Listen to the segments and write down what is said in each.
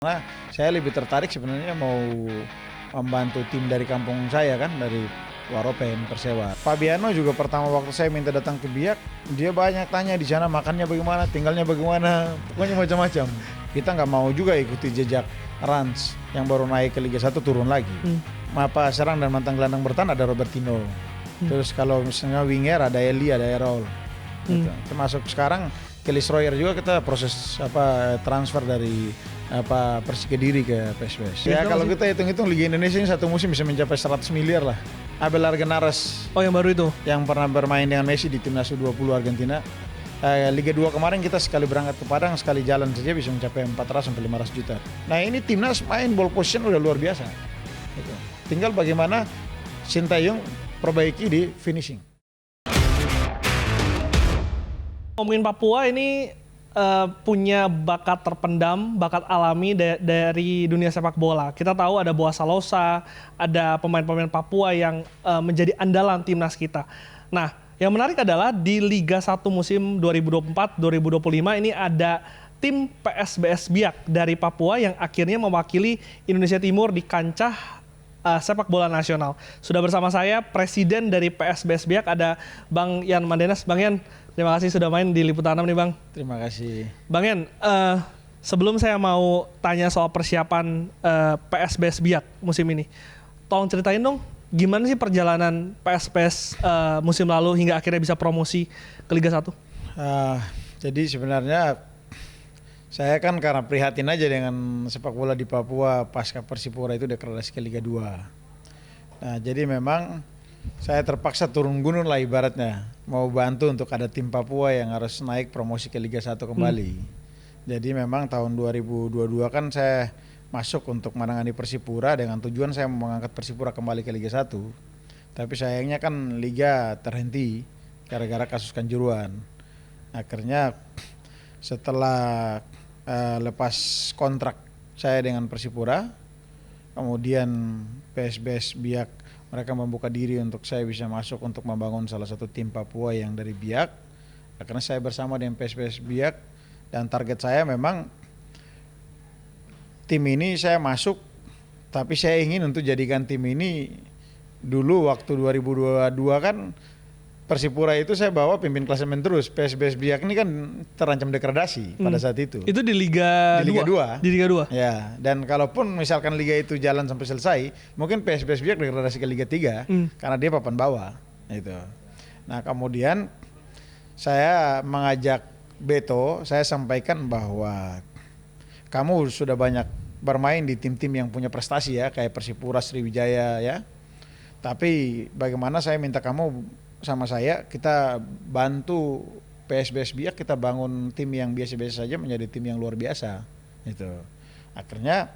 Karena saya lebih tertarik sebenarnya mau membantu tim dari kampung saya kan, dari Waropen, Persewa. Fabiano juga pertama waktu saya minta datang ke Biak, dia banyak tanya di sana makannya bagaimana, tinggalnya bagaimana, pokoknya macam-macam. Kita nggak mau juga ikuti jejak Rans yang baru naik ke Liga 1 turun lagi. Apa serang dan mantan gelandang bertahan ada Robertino. Terus kalau misalnya winger ada Eli, ada Errol. Gitu. Termasuk sekarang Kelly Schroyer juga kita proses transfer dari Persik Kediri ke PSBS. Ya kalau kita hitung-hitung Liga Indonesia ini satu musim bisa mencapai 100 miliar lah. Abel Argenares. Oh yang baru itu? Yang pernah bermain dengan Messi di Timnas U20 Argentina. Liga 2 kemarin kita sekali berangkat ke Padang, sekali jalan saja bisa mencapai 400 sampai 500 juta. Nah ini Timnas main ball position udah luar biasa. Gitu. Tinggal bagaimana Sintayong perbaiki di finishing. Ngomongin Papua ini punya bakat terpendam, bakat alami dari dunia sepak bola. Kita tahu ada Boa Salosa, ada pemain-pemain Papua yang menjadi andalan timnas kita. Nah, yang menarik adalah di Liga 1 musim 2024-2025 ini ada tim PSBS Biak dari Papua yang akhirnya mewakili Indonesia Timur di kancah sepak bola nasional. Sudah bersama saya Presiden dari PSBS Biak, ada Bang Yan Mandenas. Bang Yan, terima kasih sudah main di Liputan 6 nih Bang. Terima kasih. Bang Yan, sebelum saya mau tanya soal persiapan PSBS Biak musim ini, tolong ceritain dong gimana sih perjalanan PSBS musim lalu hingga akhirnya bisa promosi ke Liga 1? Jadi sebenarnya saya kan karena prihatin aja dengan sepak bola di Papua pasca Persipura itu degradasi ke Liga 2. Nah jadi memang saya terpaksa turun gunung lah ibaratnya, mau bantu untuk ada tim Papua yang harus naik promosi ke Liga 1 kembali. Jadi memang tahun 2022 kan saya masuk untuk menangani Persipura dengan tujuan saya mau mengangkat Persipura kembali ke Liga 1. Tapi sayangnya kan Liga terhenti gara-gara kasus Kanjuruhan. Akhirnya setelah lepas kontrak saya dengan Persipura, kemudian PSBS Biak mereka membuka diri untuk saya bisa masuk untuk membangun salah satu tim Papua yang dari Biak. Karena saya bersama dengan PSBS Biak dan target saya memang tim ini saya masuk, tapi saya ingin untuk jadikan tim ini dulu waktu 2022 kan Persipura itu saya bawa pimpin klasemen terus. PSBS Biak ini kan terancam degradasi pada saat itu. Itu di Liga 2? Di Liga 2? Ya, dan kalaupun misalkan Liga itu jalan sampai selesai, mungkin PSBS Biak degradasi ke Liga 3 karena dia papan bawah. Gitu. Nah kemudian saya mengajak Beto, saya sampaikan bahwa kamu sudah banyak bermain di tim-tim yang punya prestasi ya, kayak Persipura, Sriwijaya ya. Tapi bagaimana saya minta kamu sama saya, kita bantu PSBS Biak, kita bangun tim yang biasa-biasa saja menjadi tim yang luar biasa. Gitu. Akhirnya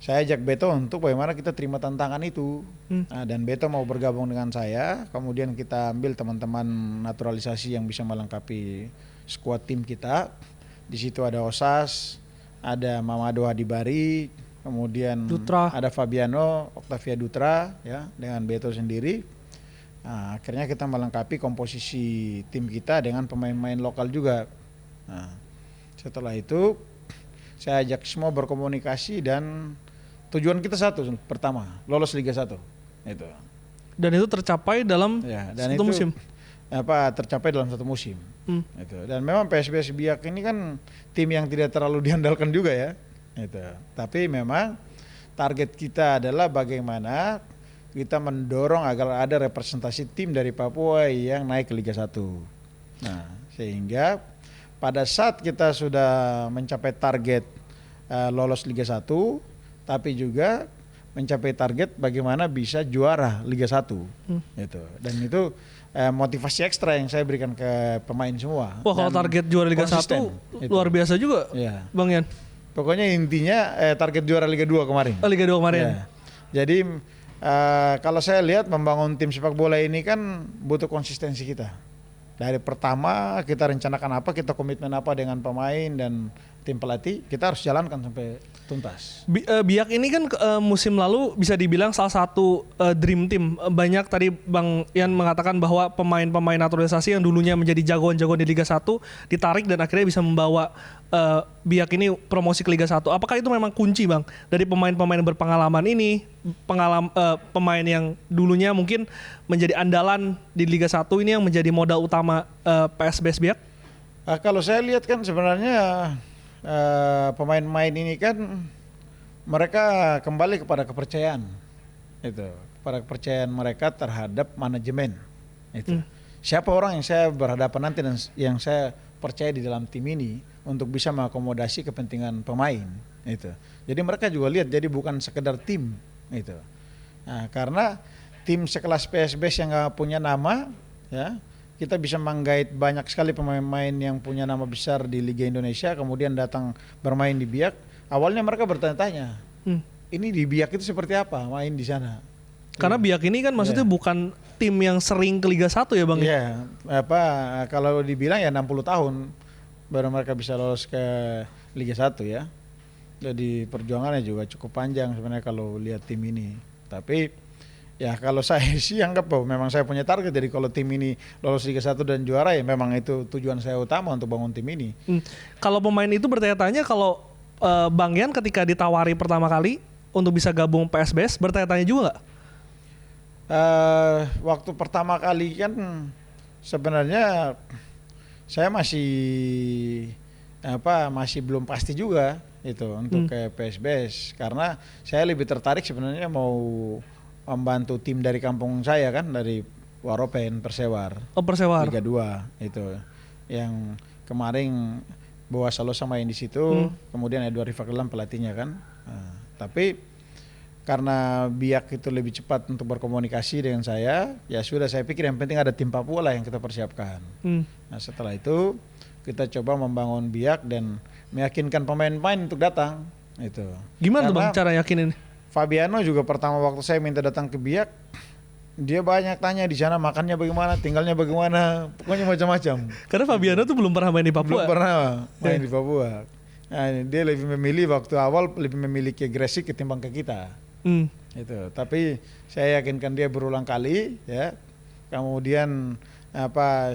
saya ajak Beto untuk bagaimana kita terima tantangan itu. Nah, dan Beto mau bergabung dengan saya, kemudian kita ambil teman-teman naturalisasi yang bisa melengkapi skuad tim kita. Di situ ada Osas, ada Mamado Hadibari, kemudian Dutra, ada Fabiano, Octavia Dutra ya, dengan Beto sendiri. Nah, akhirnya kita melengkapi komposisi tim kita dengan pemain-pemain lokal juga. Nah, setelah itu saya ajak semua berkomunikasi dan tujuan kita satu, pertama lolos Liga 1. Itu. Dan itu tercapai dalam satu musim. Tercapai dalam satu musim. Itu. Dan memang PSBS Biak ini kan tim yang tidak terlalu diandalkan juga ya. Itu. Tapi memang target kita adalah bagaimana kita mendorong agar ada representasi tim dari Papua yang naik ke Liga 1. Nah, sehingga pada saat kita sudah mencapai target lolos Liga 1, tapi juga mencapai target bagaimana bisa juara Liga 1. Gitu. Dan itu motivasi ekstra yang saya berikan ke pemain semua. Wah, kalau target juara Liga 1 luar biasa juga, ya. Bang Yan. Pokoknya intinya target juara Liga 2 kemarin. Oh, Liga 2 kemarin. Ya. Jadi kalau saya lihat membangun tim sepak bola ini kan butuh konsistensi kita. Dari pertama kita rencanakan apa, kita komitmen apa dengan pemain dan tim pelatih, kita harus jalankan sampai tuntas. Biak ini kan musim lalu bisa dibilang salah satu dream team. Banyak tadi Bang Ian mengatakan bahwa pemain-pemain naturalisasi yang dulunya menjadi jagoan-jagoan di Liga 1 ditarik dan akhirnya bisa membawa Biak ini promosi ke Liga 1. Apakah itu memang kunci Bang dari pemain-pemain berpengalaman ini, pemain yang dulunya mungkin menjadi andalan di Liga 1 ini yang menjadi modal utama PSBS Biak? Kalau saya lihat kan sebenarnya pemain-pemain ini kan mereka kembali kepada kepercayaan itu, kepada kepercayaan mereka terhadap manajemen itu. Siapa orang yang saya berhadapan nanti dan yang saya percaya di dalam tim ini untuk bisa mengakomodasi kepentingan pemain itu. Jadi mereka juga lihat, jadi bukan sekedar tim itu. Nah, karena tim sekelas PSBS yang nggak punya nama, ya kita bisa menggait banyak sekali pemain-pemain yang punya nama besar di Liga Indonesia, kemudian datang bermain di Biak. Awalnya mereka bertanya-tanya, ini di Biak itu seperti apa main di sana? Karena Biak ini kan maksudnya bukan tim yang sering ke Liga 1 ya Bang? Iya, kalau dibilang ya 60 tahun baru mereka bisa lolos ke Liga 1 ya. Jadi perjuangannya juga cukup panjang sebenarnya kalau lihat tim ini. Tapi ya kalau saya sih anggap bahwa memang saya punya target, jadi kalau tim ini lolos Liga 1 dan juara ya memang itu tujuan saya utama untuk bangun tim ini. Kalau pemain itu bertanya-tanya kalau Bang Ian ketika ditawari pertama kali untuk bisa gabung PSBS bertanya-tanya juga nggak? Waktu pertama kali kan sebenarnya saya masih belum pasti juga itu untuk ke PSBS, karena saya lebih tertarik sebenarnya mau membantu tim dari kampung saya kan, dari Waropen Persewar. Oh, Persewar. Liga 2 itu. Yang kemarin Boa Salosa main di situ, kemudian Edward Rifakelam pelatihnya kan. Nah, tapi karena Biak itu lebih cepat untuk berkomunikasi dengan saya, ya sudah saya pikir yang penting ada tim Papua lah yang kita persiapkan. Nah, setelah itu kita coba membangun Biak dan meyakinkan pemain-pemain untuk datang itu. Gimana tuh Bang cara yakinin? Fabiano juga pertama waktu saya minta datang ke Biak, dia banyak tanya di sana makannya bagaimana, tinggalnya bagaimana, pokoknya macam-macam. Karena Fabiano tuh belum pernah main di Papua. Belum pernah main di Papua. Nah, dia lebih memilih waktu awal lebih memilih ke Gresik ketimbang ke kita. Itu. Tapi saya yakinkan dia berulang kali, ya. Kemudian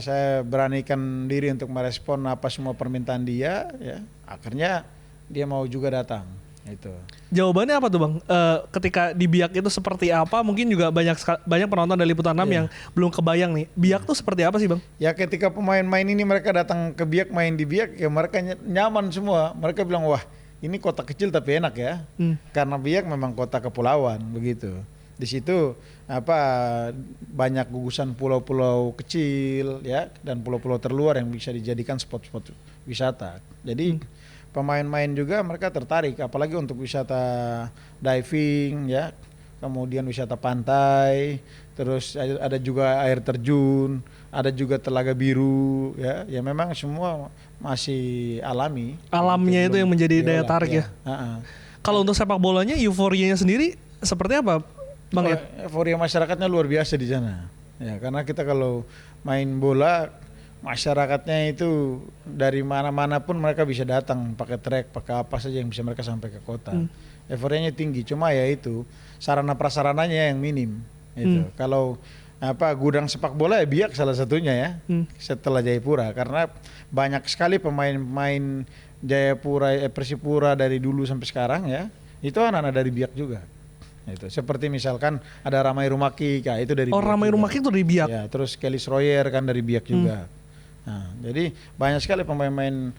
saya beranikan diri untuk merespon apa semua permintaan dia, ya. Akhirnya dia mau juga datang. Itu. Jawabannya apa tuh Bang? Ketika di Biak itu seperti apa? Mungkin juga banyak penonton dari Liputan 6 yang belum kebayang nih. Biak tuh seperti apa sih Bang? Ya ketika pemain-pemain ini mereka datang ke Biak, main di Biak, ya mereka nyaman semua. Mereka bilang wah ini kota kecil tapi enak ya. Karena Biak memang kota kepulauan begitu. Di situ banyak gugusan pulau-pulau kecil ya dan pulau-pulau terluar yang bisa dijadikan spot-spot wisata. Jadi pemain-pemain juga mereka tertarik, apalagi untuk wisata diving ya, kemudian wisata pantai, terus ada juga air terjun, ada juga telaga biru ya, ya memang semua masih alami. Alamnya itu yang menjadi daya tarik ya. Kalau untuk sepak bolanya euforianya sendiri seperti apa Bang ya? Euforia masyarakatnya luar biasa di sana. Ya, karena kita kalau main bola masyarakatnya itu dari mana-mana pun mereka bisa datang pakai trek, pakai apa saja yang bisa mereka sampai ke kota. Euforianya tinggi, cuma ya itu sarana prasarananya yang minim. Itu. Kalau gudang sepak bola ya Biak salah satunya ya. Setelah Jayapura, karena banyak sekali pemain-pemain Jayapura, Persipura dari dulu sampai sekarang ya. Itu anak-anak dari Biak juga. Itu. Seperti misalkan ada Ramai Rumaki, itu dari Biak. Ramai Rumaki itu dari Biak. Ya, terus Kelly Schroyer kan dari Biak juga. Nah, jadi banyak sekali pemain-pemain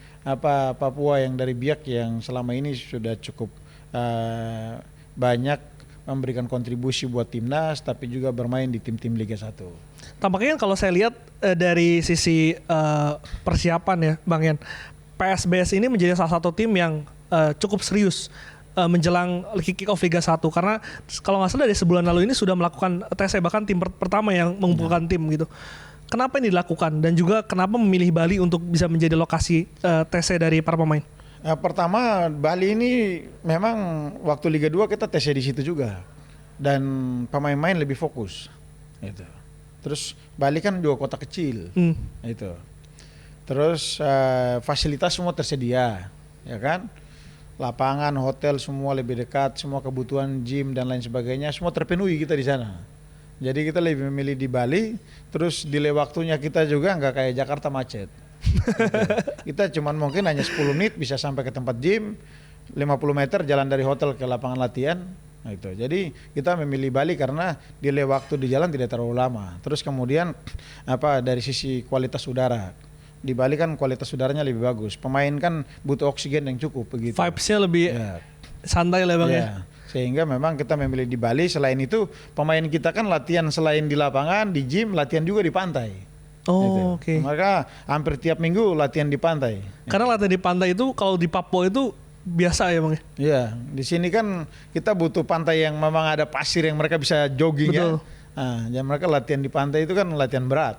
Papua yang dari Biak yang selama ini sudah cukup banyak memberikan kontribusi buat timnas, tapi juga bermain di tim-tim Liga 1. Tampaknya kalau saya lihat dari sisi persiapan ya Bang Ian, PSBS ini menjadi salah satu tim yang cukup serius menjelang kick-off Liga 1, karena kalau nggak salah dari sebulan lalu ini sudah melakukan tes, bahkan tim pertama yang mengumpulkan tim gitu. Kenapa ini dilakukan dan juga kenapa memilih Bali untuk bisa menjadi lokasi TC dari para pemain? Pertama, Bali ini memang waktu Liga 2 kita TC di situ juga dan pemain-pemain lebih fokus. Gitu. Terus Bali kan juga kota kecil, itu. Terus fasilitas semua tersedia, ya kan? lapangan, hotel semua lebih dekat, semua kebutuhan gym dan lain sebagainya semua terpenuhi kita di sana. Jadi kita lebih memilih di Bali, terus delay waktunya kita juga nggak kayak Jakarta macet. Gitu. Kita cuman mungkin hanya 10 menit bisa sampai ke tempat gym, 50 meter jalan dari hotel ke lapangan latihan. Nah, itu. Jadi kita memilih Bali karena delay waktu di jalan tidak terlalu lama. Terus kemudian dari sisi kualitas udara. Di Bali kan kualitas udaranya lebih bagus. Pemain kan butuh oksigen yang cukup begitu. Vibes-nya lebih santai lah Bang ya. Sehingga memang kita memilih di Bali. Selain itu pemain kita kan latihan selain di lapangan, di gym, latihan juga di pantai. Oh, oke. Mereka hampir tiap minggu latihan di pantai. Karena latihan di pantai itu kalau di Papua itu biasa ya Bang ya? Iya, di sini kan kita butuh pantai yang memang ada pasir yang mereka bisa jogging. Betul. Ya. Nah, jadi mereka latihan di pantai itu kan latihan berat.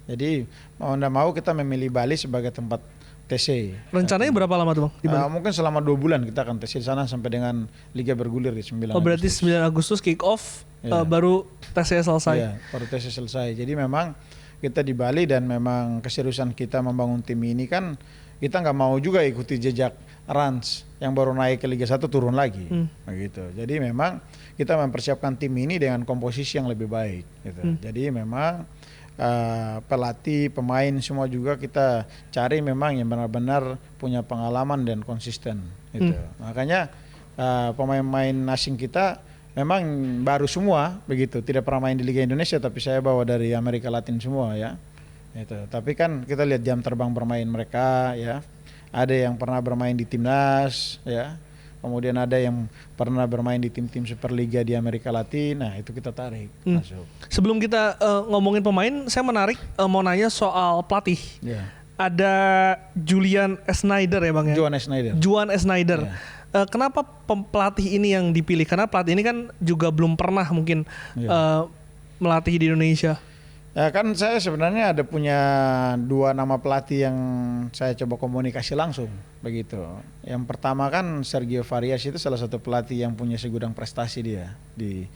Jadi mau tidak mau kita memilih Bali sebagai tempat TC. Rencananya berapa lama tuh Bang di Bali? Mungkin selama 2 bulan kita akan TC di sana sampai dengan Liga bergulir di 9 Oh berarti 9 Agustus kick off, baru tesnya selesai. Iya, baru TC selesai. Jadi memang kita di Bali dan memang keseriusan kita membangun tim ini kan kita nggak mau juga ikuti jejak Rans yang baru naik ke Liga 1 turun lagi. Begitu. Jadi memang kita mempersiapkan tim ini dengan komposisi yang lebih baik. Gitu. Jadi memang pelatih, pemain semua juga kita cari memang yang benar-benar punya pengalaman dan konsisten. Gitu. Makanya pemain-pemain asing kita memang baru semua begitu, tidak pernah main di Liga Indonesia tapi saya bawa dari Amerika Latin semua ya. Gitu. Tapi kan kita lihat jam terbang bermain mereka ya. Ada yang pernah bermain di timnas ya. Kemudian ada yang pernah bermain di tim-tim Superliga di Amerika Latin. Nah, itu kita tarik masuk. Sebelum kita ngomongin pemain, saya mau nanya soal pelatih. Yeah. Ada Julian Schneider ya Bang ya? Juan Schneider. Yeah. Kenapa pelatih ini yang dipilih? Karena pelatih ini kan juga belum pernah mungkin melatih di Indonesia. Ya kan saya sebenarnya ada punya 2 nama pelatih yang saya coba komunikasi langsung begitu. Yang pertama kan Sergio Varias itu salah satu pelatih yang punya segudang prestasi dia di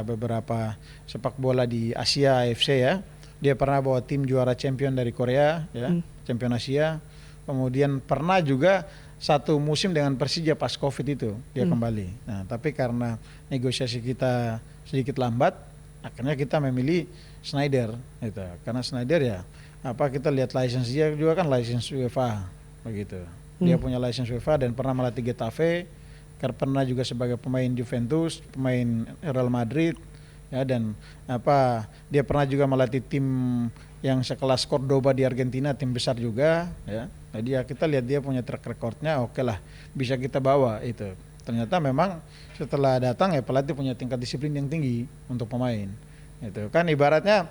beberapa sepak bola di Asia AFC ya. Dia pernah bawa tim juara champion dari Korea ya, champion Asia. Kemudian pernah juga satu musim dengan Persija pas Covid itu dia kembali. Nah, tapi karena negosiasi kita sedikit lambat, akhirnya kita memilih Schneider gitu. Karena Schneider ya kita lihat license dia juga kan license UEFA begitu. Dia punya license UEFA dan pernah melatih Getafe, pernah juga sebagai pemain Juventus, pemain Real Madrid ya, dan dia pernah juga melatih tim yang sekelas Cordoba di Argentina, tim besar juga ya. Jadi ya kita lihat dia punya track recordnya oke lah, bisa kita bawa itu. Ternyata memang setelah datang ya pelatih punya tingkat disiplin yang tinggi untuk pemain. Itu kan ibaratnya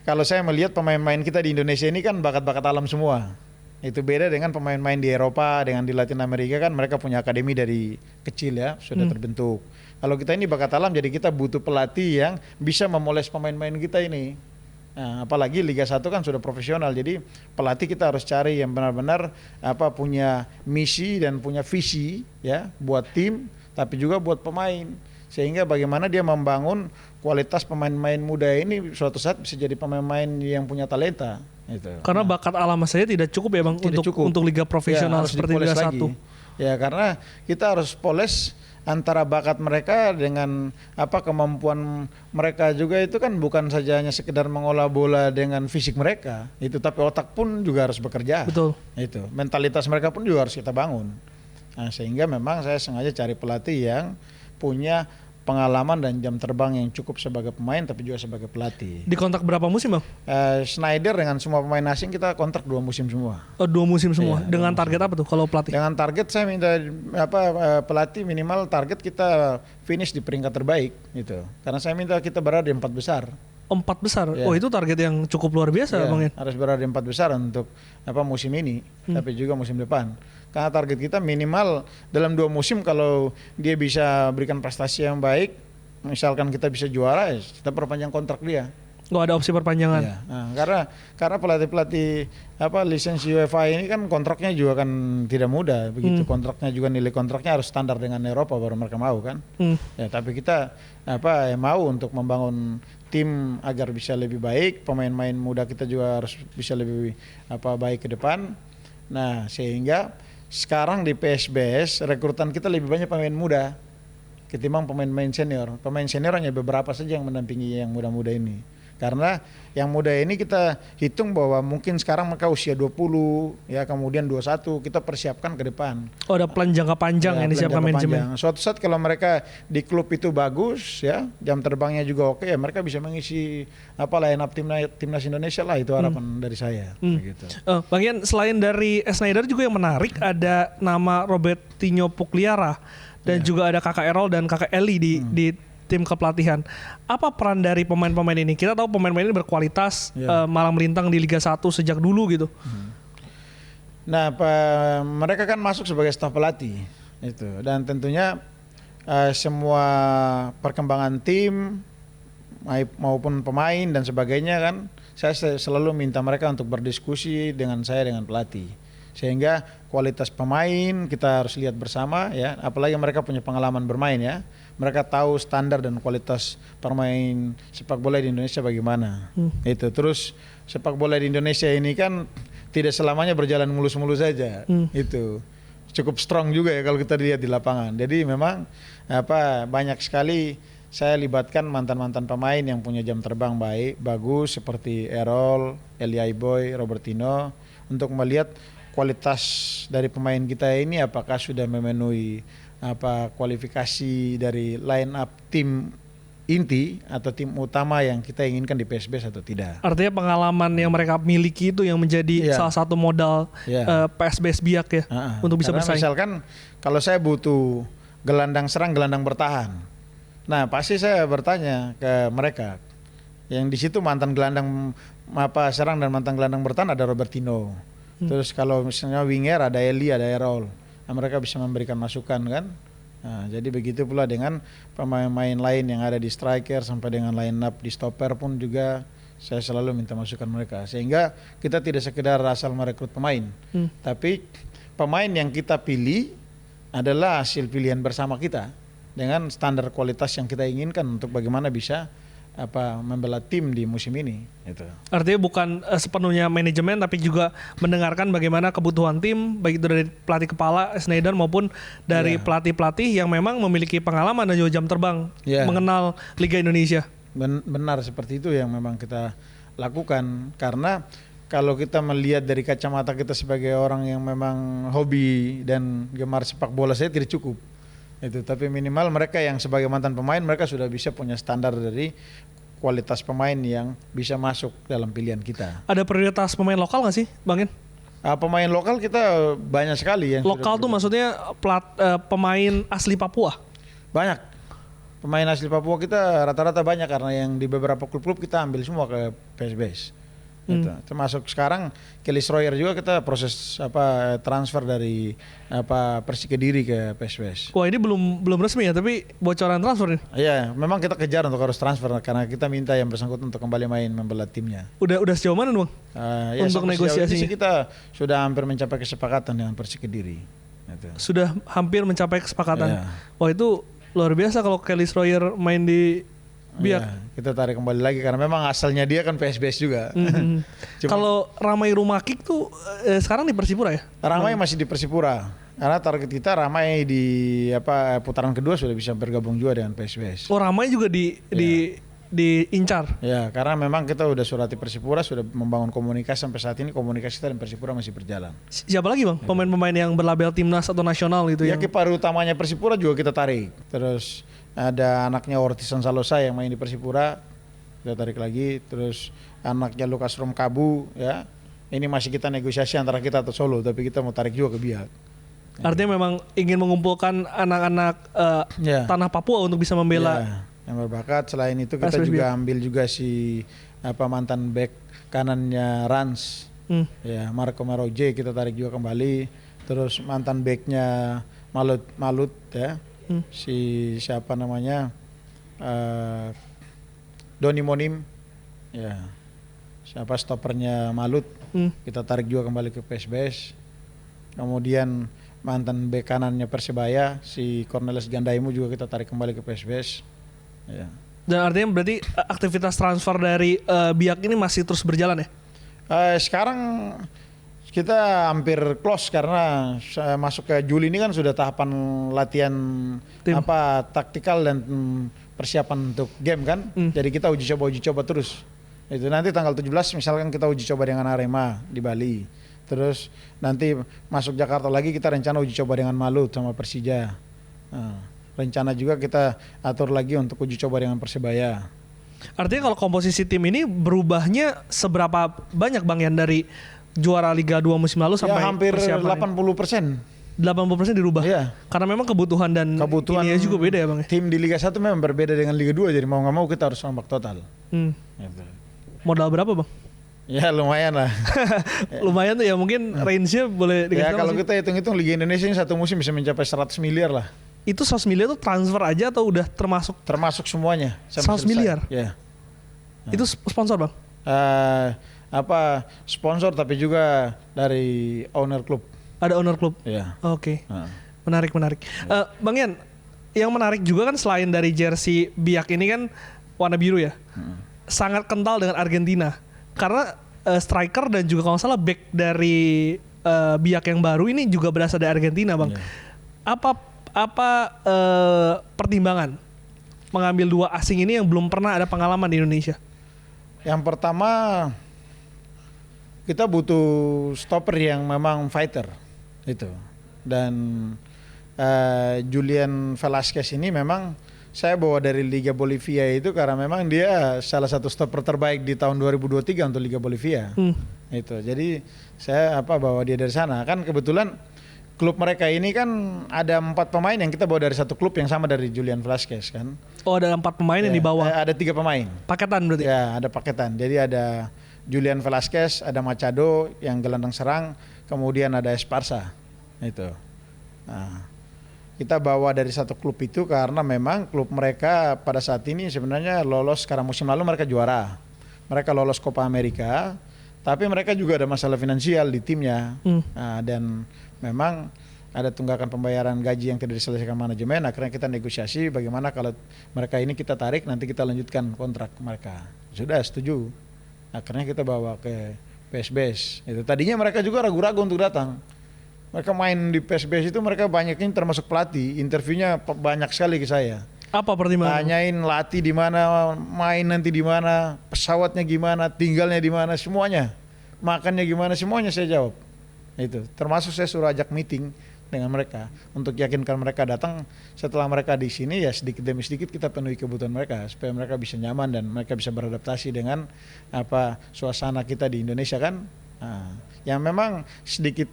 kalau saya melihat pemain-pemain kita di Indonesia ini kan bakat-bakat alam semua. Itu beda dengan pemain-pemain di Eropa, dengan di Latin Amerika kan mereka punya akademi dari kecil ya, sudah terbentuk. Kalau kita ini bakat alam jadi kita butuh pelatih yang bisa memoles pemain-pemain kita ini. Nah, apalagi Liga 1 kan sudah profesional, jadi pelatih kita harus cari yang benar-benar punya misi dan punya visi ya buat tim, tapi juga buat pemain. Sehingga bagaimana dia membangun kualitas pemain-pemain muda ini suatu saat bisa jadi pemain-pemain yang punya talenta. Gitu. Karena bakat alam saja tidak cukup ya Bang untuk liga profesional ya, seperti Liga 1. Ya karena kita harus poles antara bakat mereka dengan kemampuan mereka juga itu kan bukan saja hanya sekedar mengolah bola dengan fisik mereka, itu tapi otak pun juga harus bekerja. Betul. Itu mentalitas mereka pun juga harus kita bangun. Nah, sehingga memang saya sengaja cari pelatih yang punya pengalaman dan jam terbang yang cukup sebagai pemain tapi juga sebagai pelatih. Di kontrak berapa musim Bang? Schneider dengan semua pemain asing kita kontrak 2 musim semua. Oh 2 musim semua. Iya, dengan target apa tuh kalau pelatih? Dengan target saya minta pelatih minimal target kita finish di peringkat terbaik gitu. Karena saya minta kita berada di 4 besar. 4 besar. Ya. Oh itu target yang cukup luar biasa Bang ya. Harus berada di 4 besar untuk musim ini tapi juga musim depan. Karena target kita minimal dalam 2 musim kalau dia bisa berikan prestasi yang baik, misalkan kita bisa juara, kita perpanjang kontrak dia. Nggak ada opsi perpanjangan. Ya. Nah, karena pelatih lisensi UEFA ini kan kontraknya juga kan tidak mudah begitu. Kontraknya juga nilai kontraknya harus standar dengan Eropa baru mereka mau kan. Ya, tapi kita mau untuk membangun tim agar bisa lebih baik, pemain-pemain muda kita juga harus bisa lebih baik ke depan. Nah, sehingga sekarang di PSBS rekrutan kita lebih banyak pemain muda ketimbang pemain-pemain senior. Pemain senior hanya beberapa saja yang mendampingi yang muda-muda ini. Karena yang muda ini kita hitung bahwa mungkin sekarang mereka usia 20, ya kemudian 21, kita persiapkan ke depan. Oh, ada plan jangka panjang yang disiapkan manajemen. Suatu saat kalau mereka di klub itu bagus, ya jam terbangnya juga oke, ya mereka bisa mengisi line up timnas Indonesia lah, itu harapan dari saya. Gitu. Bang Ian, selain dari Sneijder juga yang menarik ada nama Robertinho Pugliara dan juga ada kakak Errol dan kakak Eli di tim kepelatihan. Apa peran dari pemain-pemain ini? Kita tahu pemain-pemain ini berkualitas, malang melintang di Liga 1 sejak dulu gitu. Nah, mereka kan masuk sebagai staf pelatih itu, dan tentunya semua perkembangan tim maupun pemain dan sebagainya kan, saya selalu minta mereka untuk berdiskusi dengan saya dengan pelatih. Sehingga kualitas pemain kita harus lihat bersama, ya, apalagi mereka punya pengalaman bermain, ya. Mereka tahu standar dan kualitas permain sepak bola di Indonesia bagaimana. Itu terus sepak bola di Indonesia ini kan tidak selamanya berjalan mulus-mulus saja. Itu cukup strong juga ya kalau kita lihat di lapangan. Jadi memang banyak sekali saya libatkan mantan-mantan pemain yang punya jam terbang bagus seperti Errol, Eli Aiboy, Robertinho, untuk melihat kualitas dari pemain kita ini apakah sudah memenuhi kualifikasi dari line up tim inti atau tim utama yang kita inginkan di PSBS atau tidak. Artinya pengalaman yang mereka miliki itu yang menjadi salah satu modal PSBS Biak ya untuk bisa bersaing. Misalkan kalau saya butuh gelandang serang, gelandang bertahan, nah pasti saya bertanya ke mereka. Yang di situ mantan gelandang serang dan mantan gelandang bertahan ada Robertinho. Terus kalau misalnya winger ada Eli, ada Errol. Nah, mereka bisa memberikan masukan kan. Nah, jadi begitu pula dengan pemain-pemain lain yang ada di striker sampai dengan line up di stopper pun juga saya selalu minta masukan mereka. Sehingga kita tidak sekedar asal merekrut pemain, tapi pemain yang kita pilih adalah hasil pilihan bersama kita dengan standar kualitas yang kita inginkan untuk bagaimana bisa membela tim di musim ini. Itu. Artinya bukan sepenuhnya manajemen tapi juga mendengarkan bagaimana kebutuhan tim baik itu dari pelatih kepala Sneijder maupun dari pelatih-pelatih yang memang memiliki pengalaman dan juga jam terbang mengenal Liga Indonesia. Benar seperti itu yang memang kita lakukan, karena kalau kita melihat dari kacamata kita sebagai orang yang memang hobi dan gemar sepak bola saya tidak cukup. Itu, tapi minimal mereka yang sebagai mantan pemain mereka sudah bisa punya standar dari kualitas pemain yang bisa masuk dalam pilihan kita. Ada prioritas pemain lokal nggak sih, Bang In? Pemain lokal kita banyak sekali ya. Lokal tuh maksudnya pemain asli Papua? Banyak. Pemain asli Papua kita rata-rata banyak karena yang di beberapa klub-klub kita ambil semua ke PSBS. Termasuk sekarang Kelly Stroyer juga kita proses transfer dari Persik Kediri ke PSBS. Wah, ini belum resmi ya, tapi bocoran transfer nih. Iya, memang kita kejar untuk harus transfer karena kita minta yang bersangkutan untuk kembali main membela timnya. Udah sejauh mana, Bang? Untuk negosiasi kita sudah hampir mencapai kesepakatan dengan Persik Kediri. Sudah hampir mencapai kesepakatan. Wah, itu luar biasa kalau Kelly Stroyer main di Biak. Ya, kita tarik kembali lagi karena memang asalnya dia kan PSBS juga. Kalau Ramai Rumakik tuh sekarang di Persipura ya? Ramai masih di Persipura. Karena target kita Ramai di putaran kedua sudah bisa bergabung juga dengan PSBS. Oh, Ramai juga diincar. Ya, karena memang kita udah surati Persipura, sudah membangun komunikasi sampai saat ini komunikasi kita dan Persipura masih berjalan. Siapa lagi, Bang? Pemain-pemain yang berlabel timnas atau nasional gitu ya? Kiper utamanya Persipura juga kita tarik. Terus ada anaknya Ortisan Salosa yang main di Persipura, kita tarik lagi. Terus anaknya Lukas Romkabu, ya. Ini masih kita negosiasi antara kita atau Solo, tapi kita mau tarik juga ke Biak. Artinya memang ingin mengumpulkan anak-anak tanah Papua untuk bisa membela yang berbakat. Selain itu kita juga ambil juga si mantan back kanannya Rans, ya Marco Maroje kita tarik juga kembali. Terus mantan backnya Malut ya. Si siapa namanya Doni Monim, ya siapa stopernya Malut, kita tarik juga kembali ke PSBS. Kemudian mantan bek kanannya Persebaya si Cornelis Gandaimu juga kita tarik kembali ke PSBS, ya. Dan artinya berarti aktivitas transfer dari Biak ini masih terus berjalan ya? Sekarang Kita hampir close karena saya masuk ke Juli ini kan sudah tahapan latihan Tim. taktikal dan persiapan untuk game kan. Jadi kita uji coba terus. Itu nanti tanggal 17 misalkan kita uji coba dengan Arema di Bali. Terus nanti masuk Jakarta lagi kita rencana uji coba dengan Malut sama Persija. Nah, rencana juga kita atur lagi untuk uji coba dengan Persebaya. Artinya kalau komposisi tim ini berubahnya seberapa banyak Bang Yan dari juara Liga 2 musim lalu sampai hampir persiapan 80%. 80% dirubah. Iya. Karena memang kebutuhan dan ini juga beda ya Bang ya. Tim di Liga 1 memang berbeda dengan Liga 2 jadi mau nggak mau kita harus rombak total. Gitu. Modal berapa Bang? Ya lumayan lah. Lumayan tuh ya, mungkin range-nya boleh dikasih Ya tahu kalau sih? kita hitung-hitung Liga Indonesia ini satu musim bisa mencapai 100 miliar lah. Itu 100 miliar tuh transfer aja atau udah termasuk Termasuk semuanya. 100 miliar? Ya. Itu sponsor Bang? Sponsor tapi juga dari owner klub. Ada owner klub? Ya. Oke. Menarik. Bang Yan, yang menarik juga kan selain dari jersey Biak ini kan warna biru ya. Sangat kental dengan Argentina. Karena striker dan juga kalau nggak salah back dari Biak yang baru ini juga berasal dari Argentina Bang. Apa pertimbangan mengambil dua asing ini yang belum pernah ada pengalaman di Indonesia? Yang pertama kita butuh stopper yang memang fighter itu. Dan Julian Velasquez ini memang saya bawa dari Liga Bolivia itu karena memang dia salah satu stopper terbaik di tahun 2023 untuk Liga Bolivia. Itu. Jadi saya bawa dia dari sana. Kan kebetulan klub mereka ini kan ada 4 pemain yang kita bawa dari satu klub yang sama dari Julian Velasquez kan. Oh, ada 4 pemain yang dibawa. Ada 3 pemain. Paketan berarti? Ya, ada paketan. Jadi ada Julian Velasquez, ada Machado yang gelandang serang, kemudian ada Esparza. Itu. Nah, kita bawa dari satu klub itu karena memang klub mereka pada saat ini sebenarnya lolos karena musim lalu mereka juara. Mereka lolos Copa America, tapi mereka juga ada masalah finansial di timnya. Nah, dan memang ada tunggakan pembayaran gaji yang tidak diselesaikan manajemen. Akhirnya kita negosiasi bagaimana kalau mereka ini kita tarik, nanti kita lanjutkan kontrak mereka. Sudah setuju. Akhirnya kita bawa ke PSBS. Itu tadinya mereka juga ragu-ragu untuk datang. Mereka main di PSBS itu mereka banyaknya termasuk pelatih. Interviewnya banyak sekali ke saya. Apa pertimbangan? Tanyain latih di mana, main nanti di mana, pesawatnya gimana, tinggalnya di mana, semuanya. Makannya gimana, semuanya saya jawab. Itu. Termasuk saya suruh ajak meeting dengan mereka untuk yakinkan mereka datang. Setelah mereka di sini ya sedikit demi sedikit kita penuhi kebutuhan mereka supaya mereka bisa nyaman dan mereka bisa beradaptasi dengan suasana kita di Indonesia kan. Nah, yang memang sedikit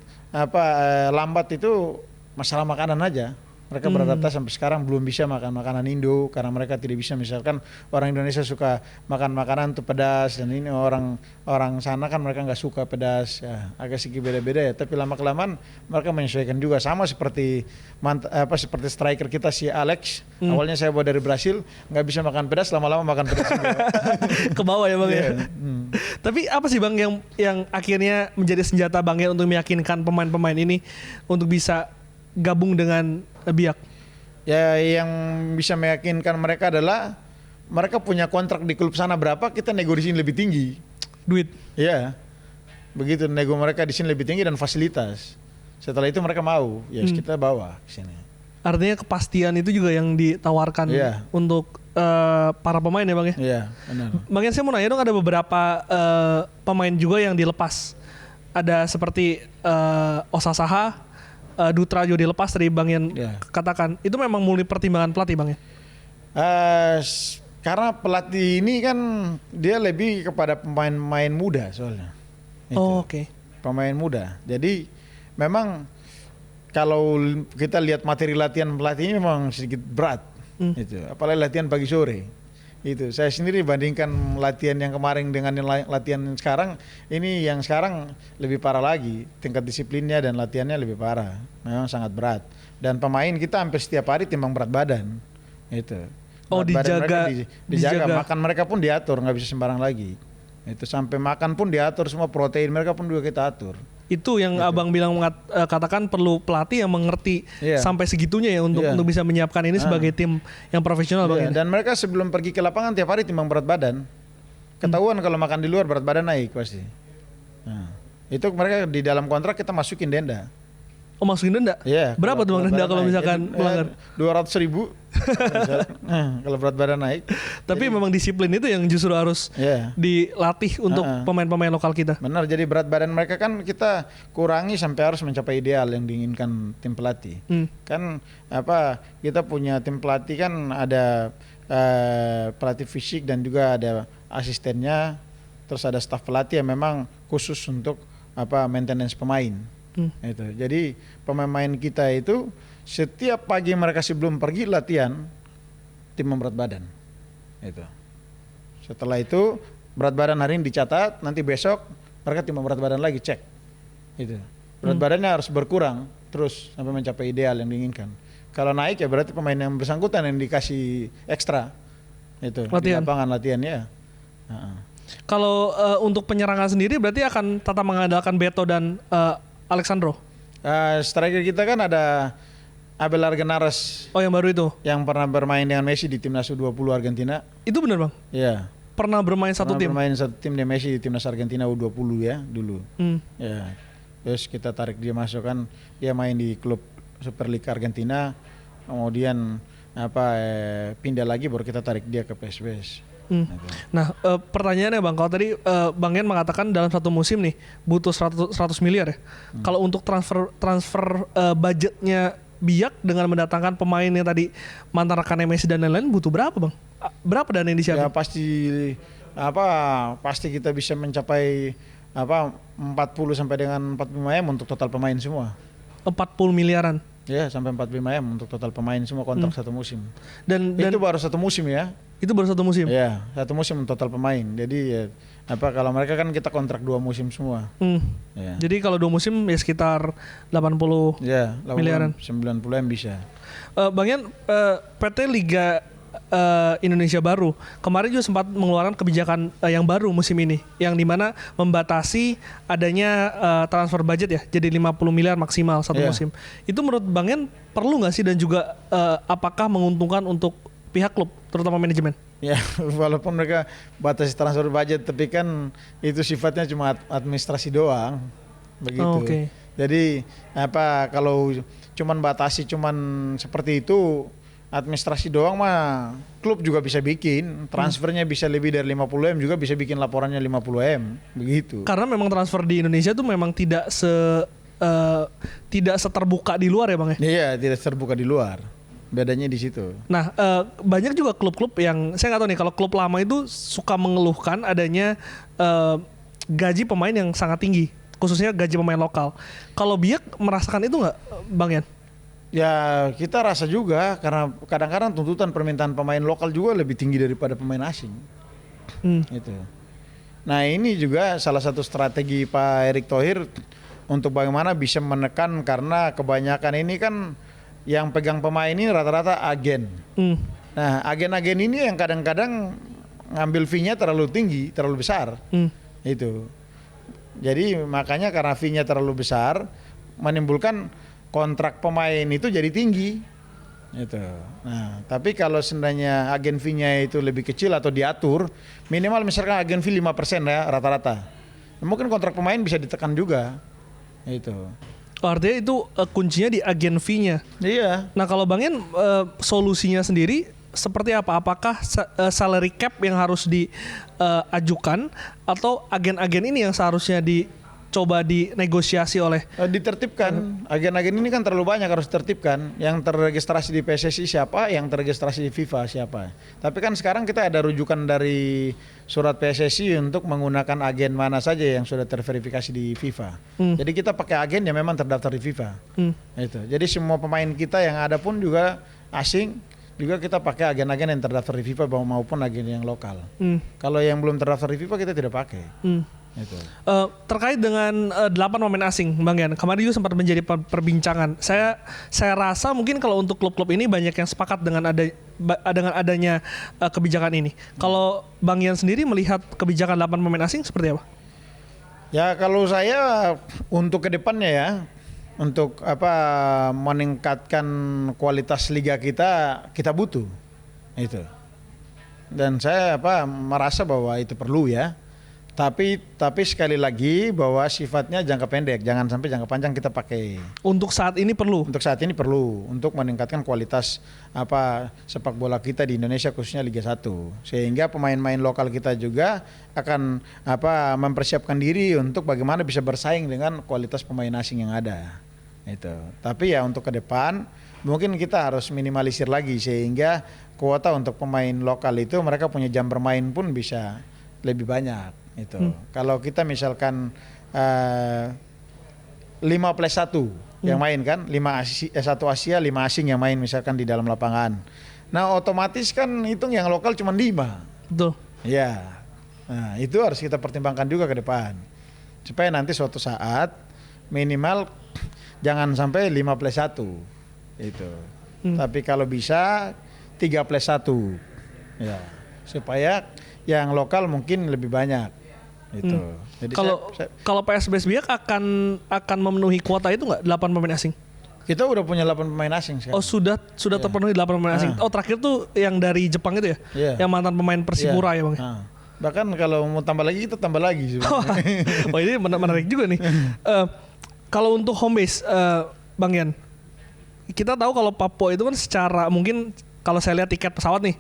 lambat itu masalah makanan aja. Mereka beradaptasi sampai sekarang belum bisa makan makanan Indo karena mereka tidak bisa, misalkan orang Indonesia suka makan makanan tuh pedas dan ini orang sana kan mereka nggak suka pedas ya, agak sedikit beda-beda ya, tapi lama-kelamaan mereka menyesuaikan juga sama seperti seperti striker kita si Alex. Awalnya saya bawa dari Brasil nggak bisa makan pedas, lama-lama makan pedas juga. Ke bawah ya Bang ya. Tapi apa sih Bang yang akhirnya menjadi senjata Bang ya untuk meyakinkan pemain-pemain ini untuk bisa gabung dengan Biak? Ya yang bisa meyakinkan mereka adalah mereka punya kontrak di klub sana berapa, kita negosiasi lebih tinggi. Duit? Ya, begitu nego mereka di sini lebih tinggi dan fasilitas. Setelah itu mereka mau, ya kita bawa ke sini. Artinya kepastian itu juga yang ditawarkan untuk para pemain ya Bang ya? Iya, benar. Bang Yan, saya mau nanya dong, ada beberapa pemain juga yang dilepas. Ada seperti Osa Saha, Dutra juga dilepas tadi Bang Yan katakan. Itu memang mulai pertimbangan pelatih Bang ya? Karena pelatih ini kan dia lebih kepada pemain-pemain muda soalnya. Oke. Pemain muda. Jadi memang kalau kita lihat materi latihan pelatih ini memang sedikit berat. Itu. Apalagi latihan pagi sore. Itu saya sendiri bandingkan latihan yang kemarin dengan latihan sekarang, ini yang sekarang lebih parah lagi, tingkat disiplinnya dan latihannya lebih parah, memang sangat berat. Dan pemain kita hampir setiap hari timbang berat badan, itu. Oh, dijaga, dijaga, makan mereka pun diatur, nggak bisa sembarang lagi. Itu sampai makan pun diatur, semua protein mereka pun juga kita atur. Itu yang Abang bilang katakan perlu pelatih yang mengerti sampai segitunya ya untuk bisa menyiapkan ini sebagai tim yang profesional Bang. Dan mereka sebelum pergi ke lapangan tiap hari timbang berat badan. Ketahuan kalau makan di luar berat badan naik pasti. Itu mereka di dalam kontrak kita masukin denda. Oh, masukin denda? Iya. Berapa tuh Bang denda kalau misalkan melanggar? 200.000 kalau berat badan naik. Tapi memang disiplin itu yang justru harus dilatih untuk pemain-pemain lokal kita. Benar, jadi berat badan mereka kan kita kurangi sampai harus mencapai ideal yang diinginkan tim pelatih. Kan kita punya tim pelatih kan ada pelatih fisik dan juga ada asistennya, terus ada staf pelatih yang memang khusus untuk maintenance pemain. Itu. Jadi pemain kita itu setiap pagi mereka sebelum pergi latihan tim berat badan. Itu. Setelah itu berat badan hari ini dicatat, nanti besok mereka tim berat badan lagi cek. Itu. Berat badannya harus berkurang terus sampai mencapai ideal yang diinginkan. Kalau naik ya berarti pemain yang bersangkutan yang dikasih ekstra. Itu latihan. Di lapangan latihannya. Kalau untuk penyerangan sendiri berarti akan tetap mengandalkan Beto dan Alexandro. Striker kita kan ada Abel Argenares. Oh, yang baru itu. Yang pernah bermain dengan Messi di timnas U20 Argentina. Itu benar, Bang? Iya. Pernah bermain satu tim. Bermain satu tim di Messi di timnas Argentina U20 ya dulu. Ya. Terus kita tarik dia masuk kan, dia main di klub Super League Argentina. Kemudian pindah lagi baru kita tarik dia ke PSBS. Nah, pertanyaannya Bang, kalau tadi Bang Yan mengatakan dalam satu musim nih butuh 100 miliar ya. Kalau untuk transfer budgetnya Biak dengan mendatangkan pemain yang tadi mantan rekan Messi dan lain-lain butuh berapa, Bang? Berapa dana yang disiapkan? Ya pasti kita bisa mencapai 40 sampai dengan 45 M untuk total pemain semua. 40 miliaran. Ya, sampai 45 M untuk total pemain semua kontrak satu musim. Dan itu baru satu musim ya. Itu baru satu musim? Ya, satu musim total pemain. Jadi kalau mereka kan kita kontrak 2 musim semua. Ya. Jadi kalau 2 musim ya sekitar 80 miliaran. 90 M bisa. Bang Yan, PT Liga Indonesia Baru kemarin juga sempat mengeluarkan kebijakan yang baru musim ini, yang dimana membatasi adanya transfer budget ya, jadi 50 miliar maksimal satu musim. Itu menurut Bang Yan perlu nggak sih, dan juga apakah menguntungkan untuk pihak klub, terutama manajemen? Ya, walaupun mereka batasi transfer budget, tapi kan itu sifatnya cuma administrasi doang, begitu. Jadi kalau cuman batasi seperti itu, administrasi doang mah klub juga bisa bikin, transfernya bisa lebih dari 50 M juga bisa bikin laporannya 50 M, begitu. Karena memang transfer di Indonesia tuh memang tidak seterbuka di luar ya Bang ya? Iya, tidak terbuka di luar. Bedanya di situ. Nah, banyak juga klub-klub yang saya nggak tahu nih, kalau klub lama itu suka mengeluhkan adanya gaji pemain yang sangat tinggi, khususnya gaji pemain lokal. Kalau Biak merasakan itu nggak, Bang Yan? Ya, kita rasa juga karena kadang-kadang tuntutan permintaan pemain lokal juga lebih tinggi daripada pemain asing. Itu. Nah, ini juga salah satu strategi Pak Erick Thohir untuk bagaimana bisa menekan, karena kebanyakan ini kan yang pegang pemain ini rata-rata agen. Nah, agen-agen ini yang kadang-kadang ngambil fee-nya terlalu tinggi, terlalu besar. Itu. Jadi makanya karena fee-nya terlalu besar menimbulkan kontrak pemain itu jadi tinggi. Itu. Nah, tapi kalau seandainya agen fee-nya itu lebih kecil atau diatur, minimal misalkan agen fee 5% ya rata-rata. Mungkin kontrak pemain bisa ditekan juga. Itu. Artinya itu kuncinya di agen fee-nya. Iya. Nah, kalau Bang Yan solusinya sendiri seperti apa? Apakah salary cap yang harus diajukan atau agen-agen ini yang seharusnya dicoba dinegosiasi oleh ditertibkan. Agen-agen ini kan terlalu banyak, harus ditertibkan. Yang terregistrasi di PSSI siapa, yang terregistrasi di FIFA siapa. Tapi kan sekarang kita ada rujukan dari surat PSSI untuk menggunakan agen mana saja yang sudah terverifikasi di FIFA. Jadi kita pakai agen yang memang terdaftar di FIFA. Itu. Jadi semua pemain kita yang ada pun juga asing, juga kita pakai agen-agen yang terdaftar di FIFA maupun agen yang lokal. Kalau yang belum terdaftar di FIFA kita tidak pakai. Itu. Terkait dengan 8 pemain asing, Bang Yan, kemarin juga sempat menjadi perbincangan. Saya rasa mungkin kalau untuk klub-klub ini banyak yang sepakat dengan adanya kebijakan ini. Kalau Bang Yan sendiri melihat kebijakan 8 pemain asing seperti apa? Ya, kalau saya untuk kedepannya ya, untuk meningkatkan kualitas liga kita butuh itu. Dan saya merasa bahwa itu perlu ya. Tapi sekali lagi bahwa sifatnya jangka pendek, jangan sampai jangka panjang kita pakai. Untuk saat ini perlu. Untuk saat ini perlu untuk meningkatkan kualitas sepak bola kita di Indonesia khususnya Liga 1. Sehingga pemain-pemain lokal kita juga akan mempersiapkan diri untuk bagaimana bisa bersaing dengan kualitas pemain asing yang ada. Itu. Tapi ya untuk ke depan mungkin kita harus minimalisir lagi sehingga kuota untuk pemain lokal itu mereka punya jam bermain pun bisa lebih banyak. Itu. Kalau kita misalkan 5+1 yang main kan, 1 Asia, 5 asing yang main misalkan di dalam lapangan. Nah, otomatis kan hitung yang lokal cuma 5. Betul. Ya. Nah, itu harus kita pertimbangkan juga ke depan. Supaya nanti suatu saat minimal jangan sampai 5+1. Itu. Tapi kalau bisa 3+1. Ya. Supaya yang lokal mungkin lebih banyak. Itu. Jadi kalau PSBS Biak akan memenuhi kuota itu nggak 8 pemain asing? Kita udah punya 8 pemain asing sekarang. Oh sudah terpenuhi 8 pemain asing. Oh terakhir tuh yang dari Jepang itu ya? Yang mantan pemain Persipura ya Bang? Bahkan kalau mau tambah lagi kita tambah lagi sebenarnya. Oh ini menarik juga nih. Kalau untuk home base Bang Yan, kita tahu kalau Papua itu kan secara mungkin kalau saya lihat tiket pesawat nih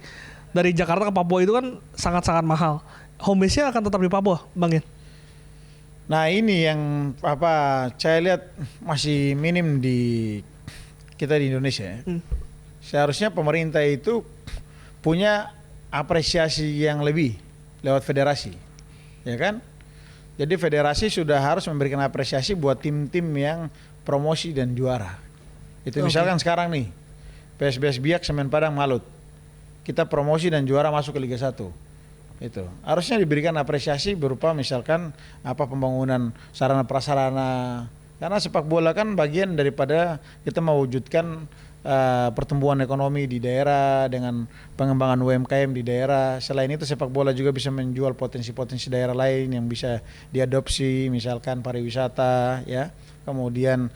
dari Jakarta ke Papua itu kan sangat-sangat mahal. Home base-nya akan tetap di Papua, Bang Yan? Nah ini yang saya lihat masih minim di kita di Indonesia. Seharusnya pemerintah itu punya apresiasi yang lebih lewat federasi, ya kan? Jadi federasi sudah harus memberikan apresiasi buat tim-tim yang promosi dan juara. Itu misalkan sekarang nih PSBS Biak Semen Padang Malut, kita promosi dan juara masuk ke Liga 1. Itu harusnya diberikan apresiasi berupa misalkan pembangunan sarana prasarana, karena sepak bola kan bagian daripada kita mewujudkan pertumbuhan ekonomi di daerah dengan pengembangan UMKM di daerah. Selain itu sepak bola juga bisa menjual potensi-potensi daerah lain yang bisa diadopsi, misalkan pariwisata, ya, kemudian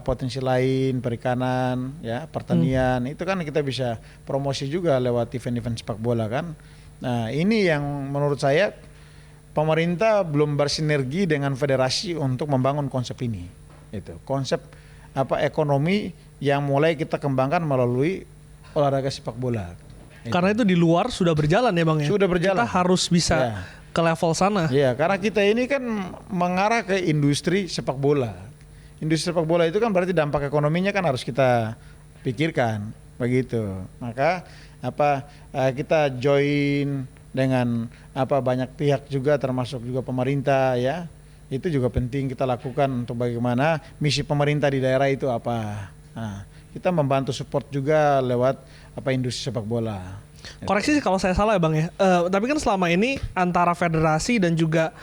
potensi lain perikanan, ya, pertanian. Itu kan kita bisa promosi juga lewat event-event sepak bola kan. Nah ini yang menurut saya pemerintah belum bersinergi dengan federasi untuk membangun konsep ini. Itu konsep ekonomi yang mulai kita kembangkan melalui olahraga sepak bola. Karena itu di luar sudah berjalan ya Bang ya? Sudah berjalan. Kita harus bisa ke level sana. Iya, karena kita ini kan mengarah ke industri sepak bola. Industri sepak bola itu kan berarti dampak ekonominya kan harus kita pikirkan begitu. Maka kita join dengan banyak pihak juga termasuk juga pemerintah, ya. Itu juga penting kita lakukan untuk bagaimana misi pemerintah di daerah itu apa. Nah, kita membantu support juga lewat industri sepak bola. Koreksi sih kalau saya salah ya Bang ya. Tapi kan selama ini antara federasi dan juga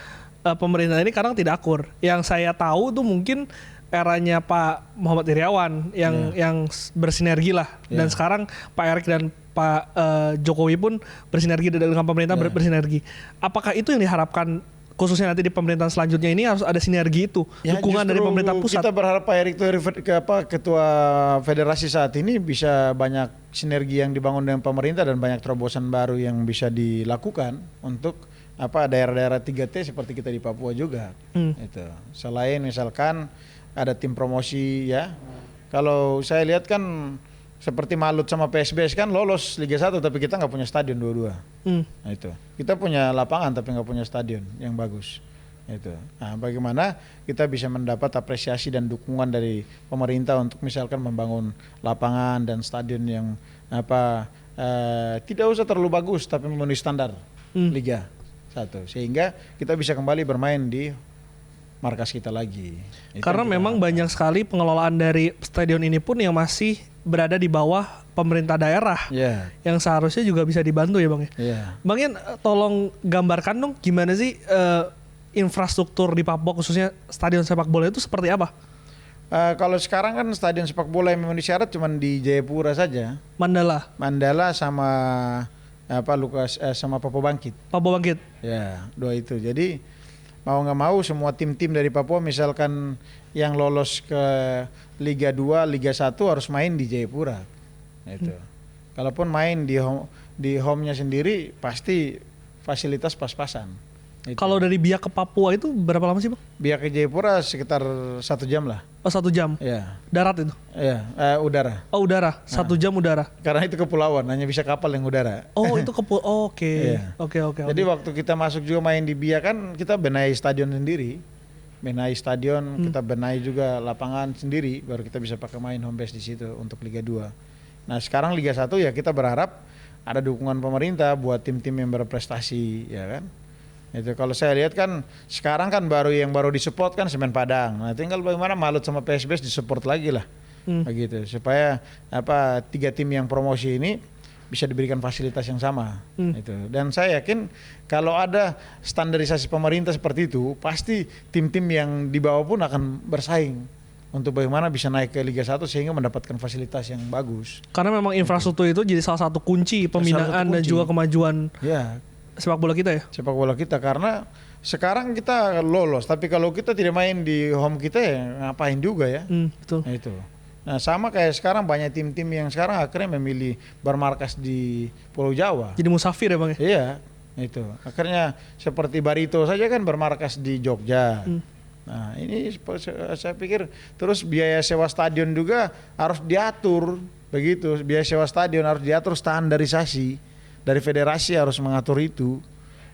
pemerintah ini kadang tidak akur. Yang saya tahu tuh mungkin eranya Pak Muhammad Iriawan yang bersinergi lah. Dan sekarang Pak Erik dan Pak Jokowi pun bersinergi dengan pemerintah bersinergi. Apakah itu yang diharapkan khususnya nanti di pemerintahan selanjutnya ini harus ada sinergi itu, dukungan dari pemerintah pusat? Kita berharap Pak Erik ketua federasi saat ini bisa banyak sinergi yang dibangun dengan pemerintah dan banyak terobosan baru yang bisa dilakukan untuk daerah-daerah 3T seperti kita di Papua juga. Itu. Selain misalkan ada tim promosi, ya. Kalau saya lihat kan seperti Malut sama PSBS kan lolos Liga 1 tapi kita nggak punya stadion dua-dua. Nah itu. Kita punya lapangan tapi nggak punya stadion yang bagus. Itu. Nah, bagaimana kita bisa mendapat apresiasi dan dukungan dari pemerintah untuk misalkan membangun lapangan dan stadion yang tidak usah terlalu bagus tapi memenuhi standar Liga 1 sehingga kita bisa kembali bermain di markas kita lagi. Karena memang banyak sekali pengelolaan dari stadion ini pun yang masih berada di bawah pemerintah daerah, yang seharusnya juga bisa dibantu ya Bang ya. Bang Yan, tolong gambarkan dong gimana sih infrastruktur di Papua khususnya stadion sepak bola itu seperti apa? Kalau sekarang kan stadion sepak bola yang memenuhi syarat cuma di Jayapura saja. Mandala sama sama Papua Bangkit. Papua Bangkit. Ya, dua itu. Jadi mau nggak mau semua tim-tim dari Papua misalkan yang lolos ke Liga 2, Liga 1 harus main di Jayapura. Itu. Kalaupun main di home-nya sendiri pasti fasilitas pas-pasan. Itu. Kalau dari Biak ke Papua itu berapa lama sih Bang? Biak ke Jayapura sekitar 1 jam lah. Oh 1 jam. Ya, Darat itu? ya, udara. Oh udara, 1 jam udara. Karena itu kepulauan, hanya bisa kapal yang udara. Oh itu oke. Iya. Oke. Jadi waktu kita masuk juga main di Biak kan kita benahi stadion sendiri. Kita benahi juga lapangan sendiri, baru kita bisa pakai main home base di situ untuk Liga 2. Nah sekarang Liga 1 ya kita berharap ada dukungan pemerintah buat tim-tim yang berprestasi, ya kan. Itu kalau saya lihat kan sekarang kan yang baru disupport kan Semen Padang. Nah tinggal bagaimana Malut sama PSBS disupport lagi lah, begitu supaya 3 tim yang promosi ini bisa diberikan fasilitas yang sama. Itu. Dan saya yakin kalau ada standarisasi pemerintah seperti itu, pasti tim-tim yang di bawah pun akan bersaing untuk bagaimana bisa naik ke Liga 1 sehingga mendapatkan fasilitas yang bagus. Karena memang infrastruktur itu jadi salah satu kunci pembinaan dan juga kemajuan sepak bola kita ya. Sepak bola kita karena sekarang kita lolos, tapi kalau kita tidak main di home kita ya ngapain juga ya. Betul. Nah, itu. Nah sama kayak sekarang banyak tim-tim yang sekarang akhirnya memilih bermarkas di Pulau Jawa. Jadi musafir ya Bang ya? Iya, itu. Akhirnya seperti Barito saja kan bermarkas di Jogja. Nah ini saya pikir terus biaya sewa stadion juga harus diatur, begitu. Biaya sewa stadion harus diatur, standarisasi dari federasi harus mengatur itu,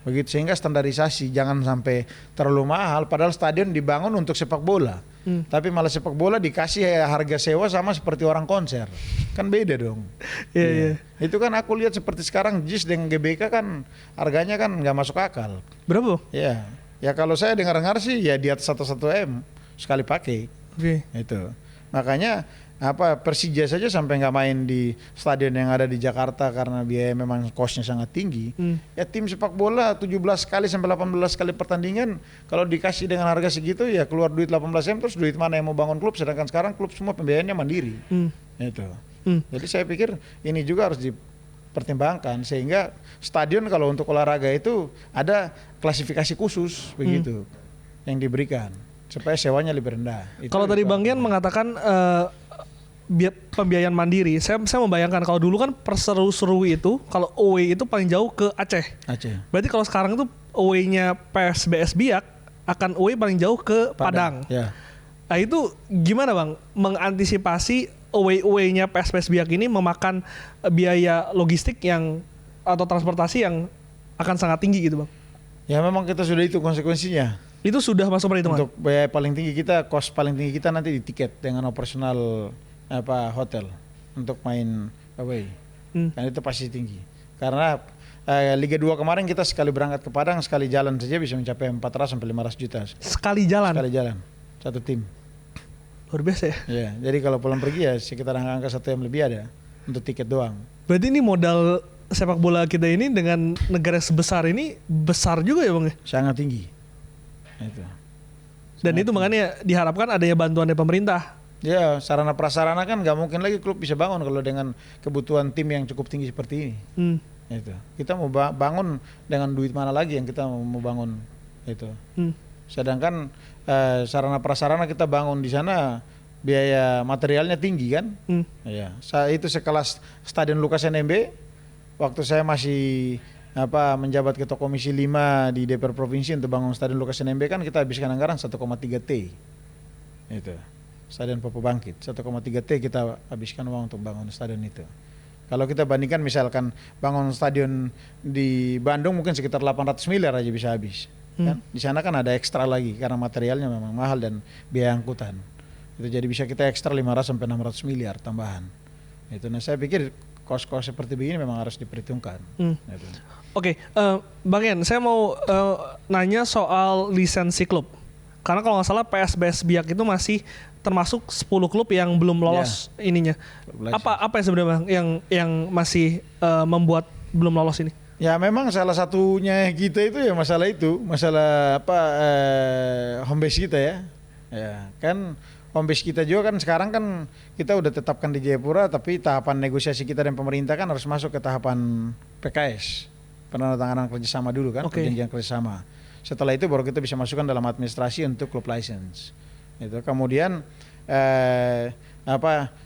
begitu sehingga standarisasi jangan sampai terlalu mahal. Padahal stadion dibangun untuk sepak bola, tapi malah sepak bola dikasih harga sewa sama seperti orang konser, kan beda dong. Iya. Itu kan aku lihat seperti sekarang JIS dengan GBK kan harganya kan nggak masuk akal. Berapa? Ya kalau saya dengar-dengar sih ya di atas 1 M sekali pakai. Oke. Itu. Makanya Persija saja sampai nggak main di stadion yang ada di Jakarta karena biaya memang kosnya sangat tinggi. Ya tim sepak bola 17 kali sampai 18 kali pertandingan kalau dikasih dengan harga segitu ya keluar duit 18 M, terus duit mana yang mau bangun klub, sedangkan sekarang klub semua pembiayaannya mandiri. Itu. Jadi saya pikir ini juga harus dipertimbangkan sehingga stadion kalau untuk olahraga itu ada klasifikasi khusus begitu yang diberikan supaya sewanya lebih rendah. Kalau tadi Bang Gian mengatakan pembiayaan mandiri, saya membayangkan kalau dulu kan Perseru-Seru itu kalau away itu paling jauh ke Aceh. Berarti kalau sekarang itu away-nya PSBS Biak akan away paling jauh ke Padang. Ya. Nah itu gimana Bang mengantisipasi away-nya PSBS Biak ini memakan biaya logistik atau transportasi yang akan sangat tinggi gitu Bang? Ya memang kita sudah itu konsekuensinya. Itu sudah masuk perhitungan? Untuk biaya paling tinggi kita, cost paling tinggi kita nanti di tiket dengan operasional hotel untuk main away. Dan itu pasti tinggi. Karena Liga 2 kemarin kita sekali berangkat ke Padang, sekali jalan saja bisa mencapai 400 sampai 500 juta. Sekali jalan? Sekali jalan. Satu tim. Luar biasa ya? Iya, jadi kalau pulang pergi ya sekitar angka 1 M lebih ada untuk tiket doang. Berarti ini modal sepak bola kita ini dengan negara sebesar ini besar juga ya Bang? Sangat tinggi. Itu. Dan itu makanya diharapkan adanya bantuan dari pemerintah. Ya, sarana prasarana kan nggak mungkin lagi klub bisa bangun kalau dengan kebutuhan tim yang cukup tinggi seperti ini. Itu. Kita mau bangun dengan duit mana lagi yang kita mau bangun itu. Sedangkan sarana prasarana kita bangun di sana biaya materialnya tinggi kan. Ya, itu sekelas Stadion Lukas NMB. Waktu saya masih menjabat ketua komisi 5 di DPR provinsi untuk bangun Stadion Lukas NMB kan kita habiskan anggaran 1,3 T. Itu. Stadion Papua Bangkit 1,3 T kita habiskan uang untuk bangun stadion itu. Kalau kita bandingkan misalkan bangun stadion di Bandung mungkin sekitar 800 miliar aja bisa habis. Kan? Di sana kan ada ekstra lagi karena materialnya memang mahal dan biaya angkutan. Itu jadi bisa kita ekstra 500 sampai 600 miliar tambahan. Itu. Nah saya pikir kos-kos seperti begini memang harus diperhitungkan. Gitu. Oke, Bang Ian, saya mau nanya soal lisensi klub. Karena kalau nggak salah PSBS Biak itu masih termasuk 10 klub yang belum lolos ininya. Apa yang sebenarnya Bang yang masih membuat belum lolos ini? Ya memang salah satunya kita itu ya masalah home base kita ya. Ya kan home base kita juga kan sekarang kan kita udah tetapkan di Jayapura, tapi tahapan negosiasi kita dan pemerintah kan harus masuk ke tahapan PKS, penandatanganan kerjasama dulu kan, perjanjian kerjasama. Setelah itu baru kita bisa masukkan dalam administrasi untuk klub license. Itu kemudian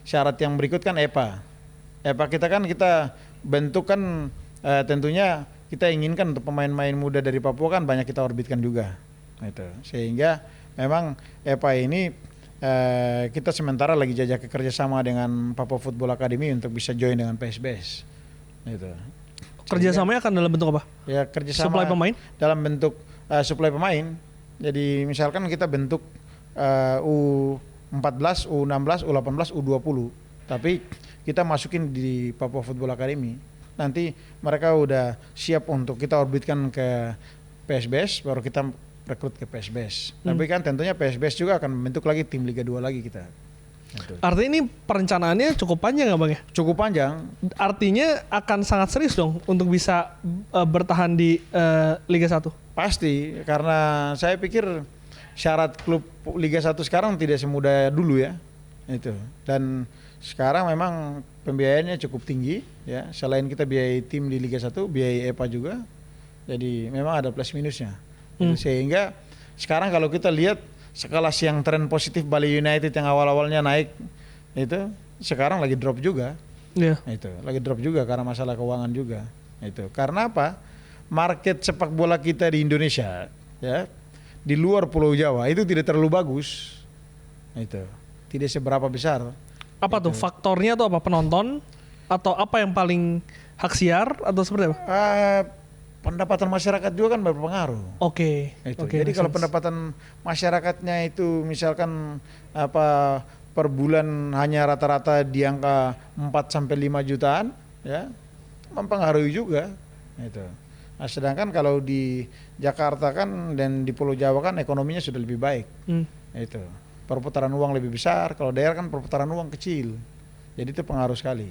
syarat yang berikut kan EPA. EPA kita bentuk kan tentunya kita inginkan untuk pemain-pemain muda dari Papua kan banyak kita orbitkan juga. Itu. Sehingga memang EPA ini kita sementara lagi jajak kerjasama dengan Papua Football Academy untuk bisa join dengan PSBS. Itu. Kerjasamanya akan dalam bentuk apa? Ya kerjasama Supply pemain? dalam bentuk supply pemain. Jadi misalkan kita bentuk U14, U16, U18, U20. Tapi kita masukin di Papua Football Academy. Nanti mereka udah siap untuk kita orbitkan ke PSBS, baru kita rekrut ke PSBS. Tapi kan tentunya PSBS juga akan membentuk lagi tim Liga 2 lagi kita. Artinya ini perencanaannya cukup panjang nggak Bang ya? Cukup panjang. Artinya akan sangat serius dong untuk bisa bertahan di Liga 1? Pasti, karena saya pikir syarat klub Liga 1 sekarang tidak semudah dulu ya. Itu. Dan sekarang memang pembiayaannya cukup tinggi ya. Selain kita biayai tim di Liga 1, biayai EPA juga. Jadi memang ada plus minusnya. Sehingga sekarang kalau kita lihat sekelas yang tren positif Bali United yang awal-awalnya naik itu sekarang lagi drop juga. Iya. Itu, lagi drop juga karena masalah keuangan juga. Itu. Karena apa? Market sepak bola kita di Indonesia ya, di luar Pulau Jawa itu tidak terlalu bagus. Itu. Tidak seberapa besar. Apa tuh faktornya tuh apa? Penonton atau apa yang paling hak siar atau seperti apa? Pendapatan masyarakat juga kan berpengaruh. Oke. Jadi kalau pendapatan masyarakatnya itu misalkan apa per bulan hanya rata-rata di angka 4 sampai 5 jutaan ya, mempengaruhi juga. Itu. Nah, sedangkan kalau di Jakarta kan dan di Pulau Jawa kan ekonominya sudah lebih baik. Itu. Perputaran uang lebih besar, kalau daerah kan perputaran uang kecil. Jadi itu pengaruh sekali.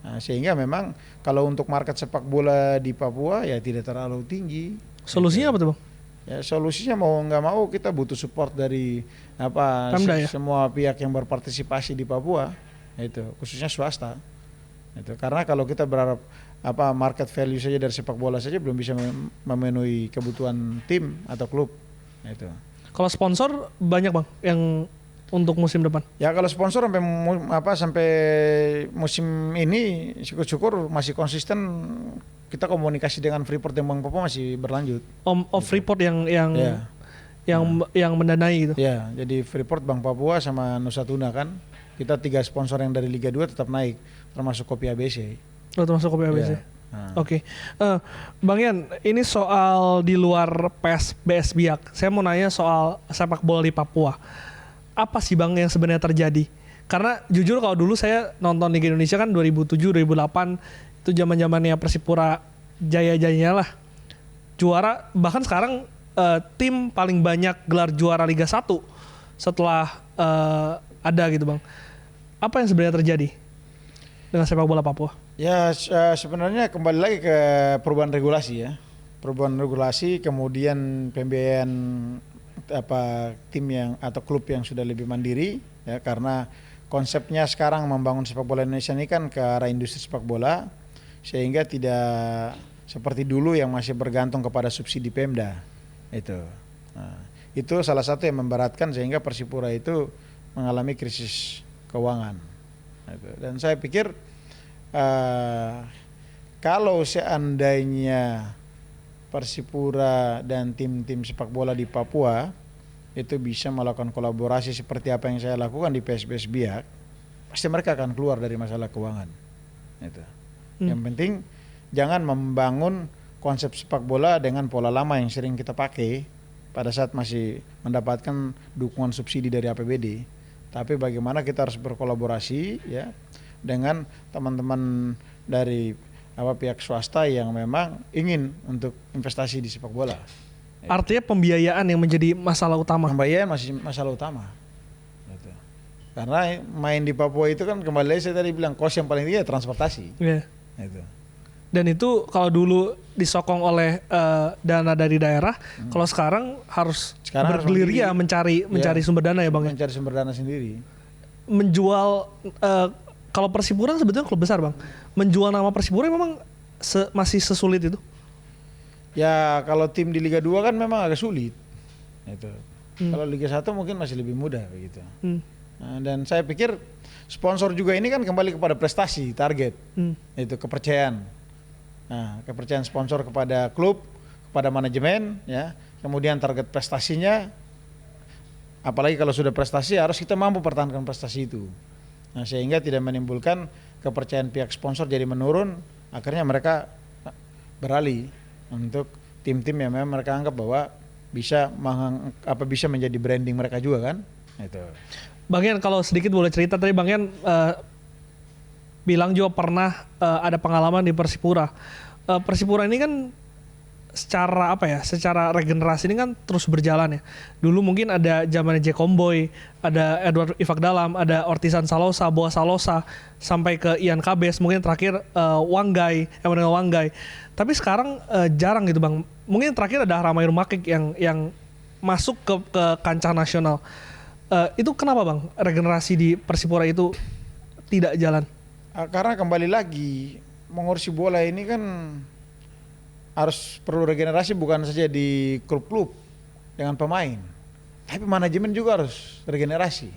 Nah, sehingga memang kalau untuk market sepak bola di Papua ya tidak terlalu tinggi. Solusinya apa tuh Bang? Ya solusinya mau nggak mau kita butuh support dari Pemda, ya? semua pihak yang berpartisipasi di Papua, itu khususnya swasta. Itu karena kalau kita berharap market value saja dari sepak bola saja belum bisa memenuhi kebutuhan tim atau klub. Itu. Kalau sponsor banyak Bang yang untuk musim depan? Ya kalau sponsor sampai musim ini syukur-syukur masih konsisten, kita komunikasi dengan Freeport dan Bank Papua masih berlanjut. Freeport yang mendanai gitu. Ya, jadi Freeport, Bank Papua sama Nusa Tuna kan. Kita 3 sponsor yang dari Liga 2 tetap naik, termasuk Kopi ABC. Oh, termasuk Kopi ABC. Ya. Oke. Bang Yan, ini soal di luar PSBS Biak. Saya mau nanya soal sepak bola di Papua. Apa sih Bang yang sebenarnya terjadi? Karena jujur kalau dulu saya nonton Liga Indonesia kan 2007, 2008 itu zaman-zamannya Persipura jaya-jayanya lah. Juara, bahkan sekarang tim paling banyak gelar juara Liga 1 setelah ada gitu Bang. Apa yang sebenarnya terjadi dengan sepak bola Papua? Ya sebenarnya kembali lagi ke perubahan regulasi ya. Perubahan regulasi, kemudian pembiayaan tim yang atau klub yang sudah lebih mandiri ya, karena konsepnya sekarang membangun sepak bola Indonesia ini kan ke arah industri sepak bola, sehingga tidak seperti dulu yang masih bergantung kepada subsidi Pemda. Itu salah satu yang memberatkan sehingga Persipura itu mengalami krisis keuangan. Dan saya pikir kalau seandainya Persipura dan tim-tim sepak bola di Papua itu bisa melakukan kolaborasi seperti apa yang saya lakukan di PSBS Biak, pasti mereka akan keluar dari masalah keuangan. Yang penting jangan membangun konsep sepak bola dengan pola lama yang sering kita pakai pada saat masih mendapatkan dukungan subsidi dari APBD. Tapi bagaimana kita harus berkolaborasi ya dengan teman-teman dari pihak swasta yang memang ingin untuk investasi di sepak bola. Artinya pembiayaan yang menjadi masalah utama. Pembiayaan masih masalah utama. Karena main di Papua itu kan kembali lagi saya tadi bilang kos yang paling tinggi transportasi. Dan itu kalau dulu disokong oleh dana dari daerah, kalau sekarang harus bergerilya mencari sumber dana ya Bang. Mencari sumber dana sendiri. Menjual kalau Persipura sebetulnya klub besar Bang. Menjual nama Persipura memang masih sesulit itu? Ya kalau tim di Liga 2 kan memang agak sulit. Kalau Liga 1 mungkin masih lebih mudah begitu. Dan saya pikir sponsor juga ini kan kembali kepada prestasi, target. Itu kepercayaan. Nah, kepercayaan sponsor kepada klub, kepada manajemen, ya. Kemudian target prestasinya, apalagi kalau sudah prestasi harus kita mampu pertahankan prestasi itu. Nah, sehingga tidak menimbulkan kepercayaan pihak sponsor jadi menurun, akhirnya mereka beralih untuk tim-tim yang memang mereka anggap bahwa bisa bisa menjadi branding mereka juga kan. Itu. Bang Yan, kalau sedikit boleh cerita, tadi Bang Yan bilang juga pernah ada pengalaman di Persipura. Persipura ini kan secara regenerasi ini kan terus berjalan ya. Dulu mungkin ada zamannya Jack Comboy, ada Edward Ifak Dalam, ada Ortisan Salosa, Boa Salosa, sampai ke Ian Kabes, mungkin terakhir Emmanuel Wanggai. Tapi sekarang jarang gitu Bang. Mungkin terakhir ada Ramai Rumakik yang masuk ke kancah nasional. Itu kenapa Bang regenerasi di Persipura itu tidak jalan? Karena kembali lagi mengurusi bola ini kan harus perlu regenerasi, bukan saja di klub-klub dengan pemain, tapi manajemen juga harus regenerasi.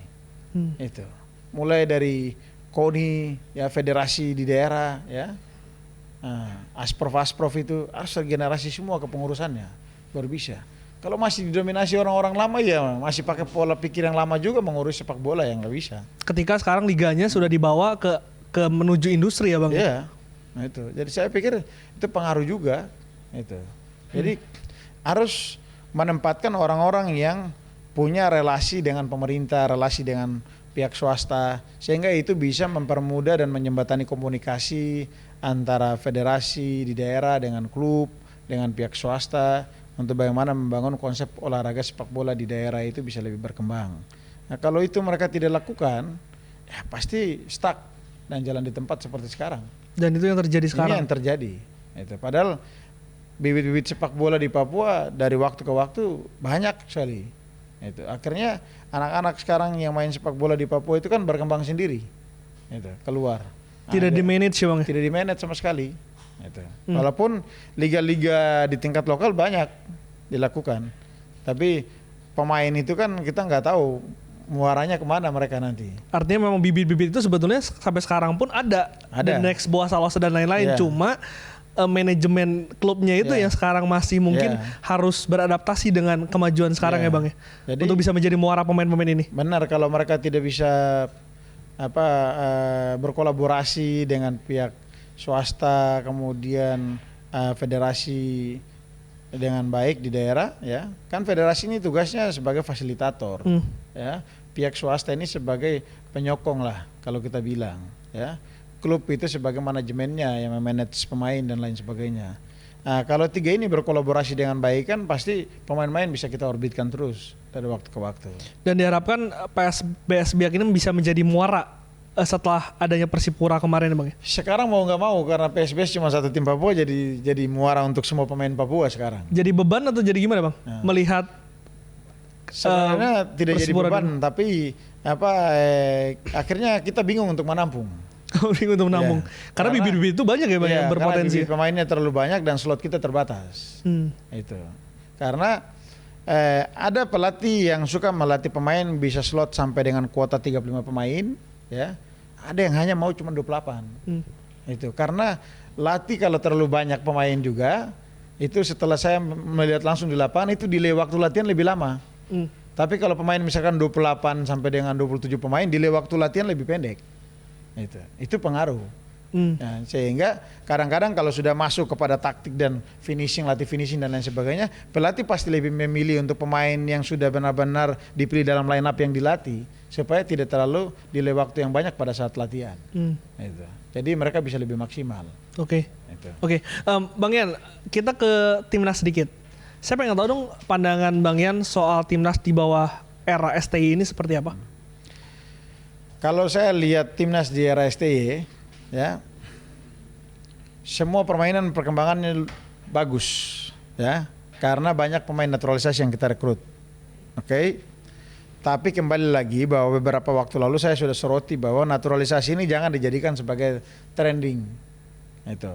Itu mulai dari KONI, ya, federasi di daerah, ya, Asprof itu harus regenerasi semua kepengurusannya baru bisa. Kalau masih didominasi orang-orang lama, ya masih pakai pola pikir yang lama juga mengurus sepak bola, yang nggak bisa. Ketika sekarang liganya sudah dibawa ke menuju industri ya Bang? Iya, nah itu. Jadi saya pikir itu pengaruh juga. Itu. Jadi harus menempatkan orang-orang yang punya relasi dengan pemerintah, relasi dengan pihak swasta, sehingga itu bisa mempermudah dan menjembatani komunikasi antara federasi di daerah dengan klub, dengan pihak swasta, untuk bagaimana membangun konsep olahraga sepak bola di daerah itu bisa lebih berkembang. Nah, kalau itu mereka tidak lakukan, ya pasti stuck dan jalan di tempat seperti sekarang. Dan itu yang terjadi sekarang. Ini yang terjadi. Itu. Padahal bibit-bibit sepak bola di Papua dari waktu ke waktu banyak sekali. Itu. Akhirnya anak-anak sekarang yang main sepak bola di Papua itu kan berkembang sendiri. Itu, keluar. Tidak di-manage ya Bang? Tidak di-manage sama sekali. Itu. Walaupun liga-liga di tingkat lokal banyak dilakukan. Tapi pemain itu kan kita nggak tahu muaranya kemana mereka nanti. Artinya memang bibit-bibit itu sebetulnya sampai sekarang pun ada. The next Boa Salosa dan lain-lain. Cuma manajemen klubnya itu yang sekarang masih mungkin harus beradaptasi dengan kemajuan sekarang ya Bang ya. Jadi, untuk bisa menjadi muara pemain-pemain ini. Benar, kalau mereka tidak bisa berkolaborasi dengan pihak swasta, kemudian federasi dengan baik di daerah, ya kan federasi ini tugasnya sebagai fasilitator, ya, pihak swasta ini sebagai penyokong lah kalau kita bilang, ya. Klub itu sebagai manajemennya yang memanage pemain dan lain sebagainya. Nah, kalau tiga ini berkolaborasi dengan baik kan pasti pemain-pemain bisa kita orbitkan terus dari waktu ke waktu. Dan diharapkan PSBS Biak ini bisa menjadi muara setelah adanya Persipura kemarin Bang. Sekarang mau nggak mau karena PSBS cuma satu tim Papua jadi muara untuk semua pemain Papua sekarang. Jadi beban atau jadi gimana Bang? Nah, melihat sebenarnya tidak jadi beban ini, tapi akhirnya kita bingung untuk menampung. Untuk menampung. Karena bibit-bibit itu banyak ya Bang yang berpotensi. Karena pemainnya terlalu banyak dan slot kita terbatas. Itu. Karena ada pelatih yang suka melatih pemain bisa slot sampai dengan kuota 35 pemain, ya. Ada yang hanya mau cuma 28. Itu. Karena latih kalau terlalu banyak pemain juga, itu setelah saya melihat langsung di lapangan itu delay waktu latihan lebih lama. Tapi kalau pemain misalkan 28 sampai dengan 27 pemain, delay waktu latihan lebih pendek. Itu pengaruh. Nah, sehingga kadang-kadang kalau sudah masuk kepada taktik dan latih finishing dan lain sebagainya, pelatih pasti lebih memilih untuk pemain yang sudah benar-benar dipilih dalam line up yang dilatih, supaya tidak terlalu delay waktu yang banyak pada saat latihan. Jadi mereka bisa lebih maksimal. Oke. Bang Yan, kita ke timnas sedikit. Saya pengen tahu dong pandangan Bang Yan soal timnas di bawah era STI ini seperti apa? Kalau saya lihat timnas di era STY, ya, semua permainan perkembangannya bagus, ya, karena banyak pemain naturalisasi yang kita rekrut. Tapi kembali lagi bahwa beberapa waktu lalu saya sudah soroti bahwa naturalisasi ini jangan dijadikan sebagai trending, itu.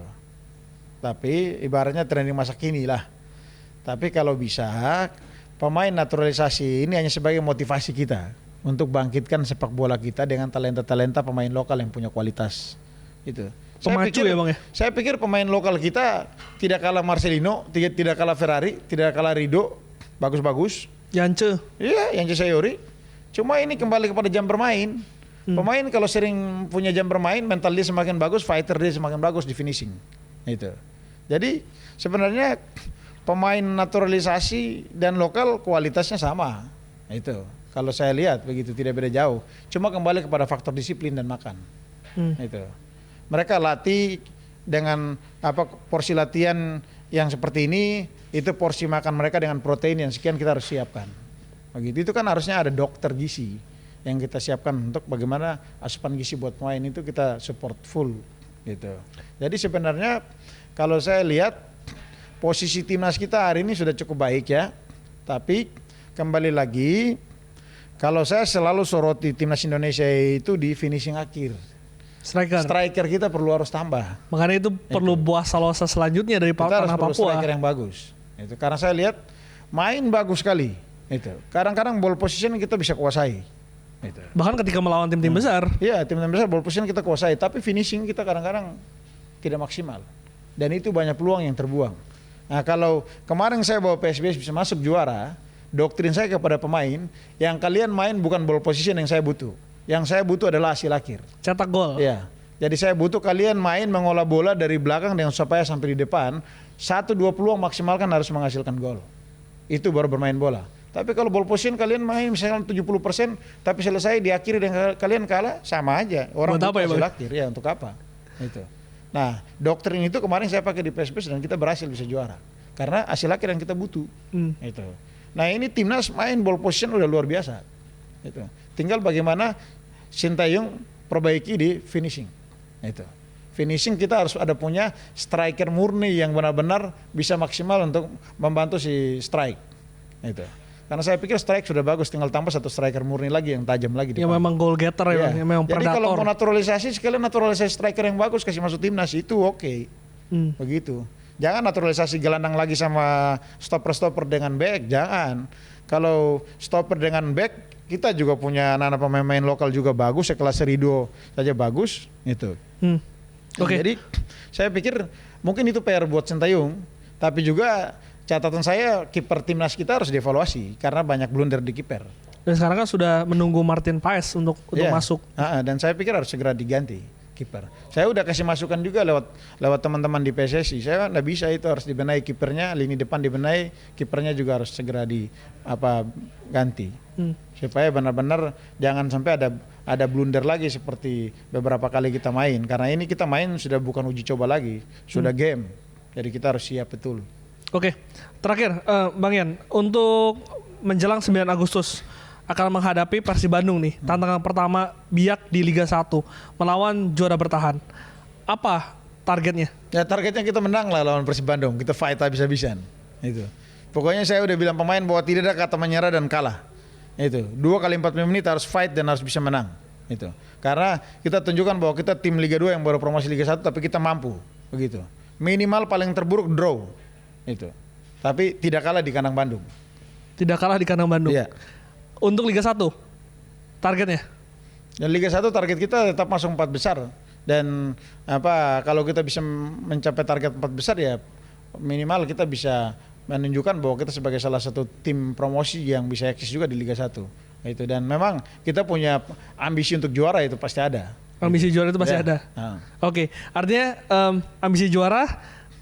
Tapi ibaratnya trending masa kini lah. Tapi kalau bisa pemain naturalisasi ini hanya sebagai motivasi kita untuk bangkitkan sepak bola kita dengan talenta-talenta pemain lokal yang punya kualitas. Itu. Pemacu ya Bang ya? Saya pikir pemain lokal kita tidak kalah Marcelino, tidak kalah Ferrari, tidak kalah Rido, bagus-bagus. Yance. Iya, yang Sayori. Cuma ini kembali kepada jam bermain. Pemain kalau sering punya jam bermain, mental dia semakin bagus, fighter dia semakin bagus di finishing. Itu. Jadi sebenarnya pemain naturalisasi dan lokal kualitasnya sama. Itu. Kalau saya lihat begitu, tidak beda jauh. Cuma kembali kepada faktor disiplin dan makan. Itu. Mereka latih dengan porsi latihan yang seperti ini, itu porsi makan mereka dengan protein yang sekian kita harus siapkan. Begitu. Itu kan harusnya ada dokter gizi yang kita siapkan untuk bagaimana asupan gizi buat pemain itu kita support full gitu. Jadi sebenarnya kalau saya lihat posisi timnas kita hari ini sudah cukup baik ya. Tapi kembali lagi, kalau saya selalu soroti timnas Indonesia itu di finishing akhir. Striker kita harus tambah. Makanya itu perlu buah salosa selanjutnya dari tanah Papua. Striker yang bagus. Itu karena saya lihat main bagus sekali. Itu. Kadang-kadang ball position kita bisa kuasai. Itu. Bahkan ketika melawan tim-tim besar. Iya, tim-tim besar ball position kita kuasai, tapi finishing kita kadang-kadang tidak maksimal. Dan itu banyak peluang yang terbuang. Nah, kalau kemarin saya bawa PSBS bisa masuk juara, doktrin saya kepada pemain, yang kalian main bukan ball position yang saya butuh. Yang saya butuh adalah hasil akhir. Cetak gol. Iya. Jadi saya butuh kalian main mengolah bola dari belakang dengan supaya sampai di depan. 1-2 peluang maksimalkan harus menghasilkan gol. Itu baru bermain bola. Tapi kalau ball position kalian main misalnya 70%, tapi selesai di akhir dengan kalian kalah, sama aja. Orang butuh hasil akhir, ya untuk apa? Itu. Nah, doktrin itu kemarin saya pakai di PSBS dan kita berhasil bisa juara. Karena hasil akhir yang kita butuh. Itu. Nah ini timnas main ball position udah luar biasa. Itu. Tinggal bagaimana Sintayong perbaiki di finishing. Itu. Finishing kita harus ada punya striker murni yang benar-benar bisa maksimal untuk membantu si strike. Itu. Karena saya pikir strike sudah bagus, tinggal tambah satu striker murni lagi yang tajam lagi. Yang memang goal getter ya, yang memang jadi predator. Jadi kalau mau naturalisasi, sekalian naturalisasi striker yang bagus kasih masuk timnas itu oke. Begitu. Jangan naturalisasi gelandang lagi sama stopper-stopper dengan back, jangan. Kalau stopper dengan back, kita juga punya anak-anak pemain lokal juga bagus, sekelas Rido saja bagus, itu. Oke. Jadi saya pikir mungkin itu PR buat Sintayong, tapi juga catatan saya kiper timnas kita harus dievaluasi karena banyak blunder di kiper. Dan sekarang kan sudah menunggu Martin Paes untuk masuk. Dan saya pikir harus segera diganti kiper. Saya udah kasih masukan juga lewat teman-teman di PSSI. Saya nggak bisa itu harus dibenahi kipernya, lini depan dibenahi, kipernya juga harus segera ganti. Supaya benar-benar jangan sampai ada blunder lagi seperti beberapa kali kita main. Karena ini kita main sudah bukan uji coba lagi, sudah game. Jadi kita harus siap betul. Oke, terakhir Bang Yan, untuk menjelang 9 Agustus akan menghadapi Persib Bandung nih. Tantangan pertama biak di Liga 1 melawan juara bertahan. Apa targetnya? Ya targetnya kita menang lah lawan Persib Bandung. Kita fight habis-habisan. Itu. Pokoknya saya udah bilang pemain bahwa tidak ada kata menyerah dan kalah. Itu. 2 kali 45 menit harus fight dan harus bisa menang. Itu. Karena kita tunjukkan bahwa kita tim Liga 2 yang baru promosi Liga 1 tapi kita mampu. Begitu. Minimal paling terburuk draw. Itu. Tapi tidak kalah di kandang Bandung. Tidak kalah di kandang Bandung. Iya. Untuk Liga 1 targetnya? Dan Liga 1 target kita tetap masuk 4 besar. Dan kalau kita bisa mencapai target 4 besar ya minimal kita bisa menunjukkan bahwa kita sebagai salah satu tim promosi yang bisa eksis juga di Liga 1. Itu. Dan memang kita punya ambisi untuk juara itu pasti ada. Ambisi juara itu pasti ada. Oke, artinya ambisi juara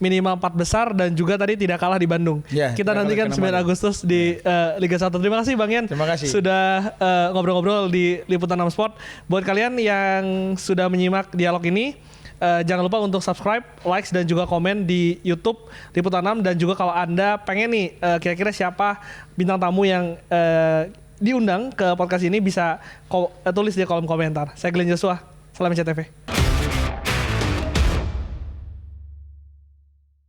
minimal 4 besar dan juga tadi tidak kalah di Bandung. Kita nantikan 9 Agustus di Liga 1. Terima kasih Bang Yan. Terima kasih. Sudah ngobrol-ngobrol di Liputan 6 Sport. Buat kalian yang sudah menyimak dialog ini, jangan lupa untuk subscribe, likes dan juga komen di YouTube Liputan 6. Dan juga kalau Anda pengen nih kira-kira siapa bintang tamu yang diundang ke podcast ini bisa tulis di kolom komentar. Saya Glenn Joshua, salam CTV.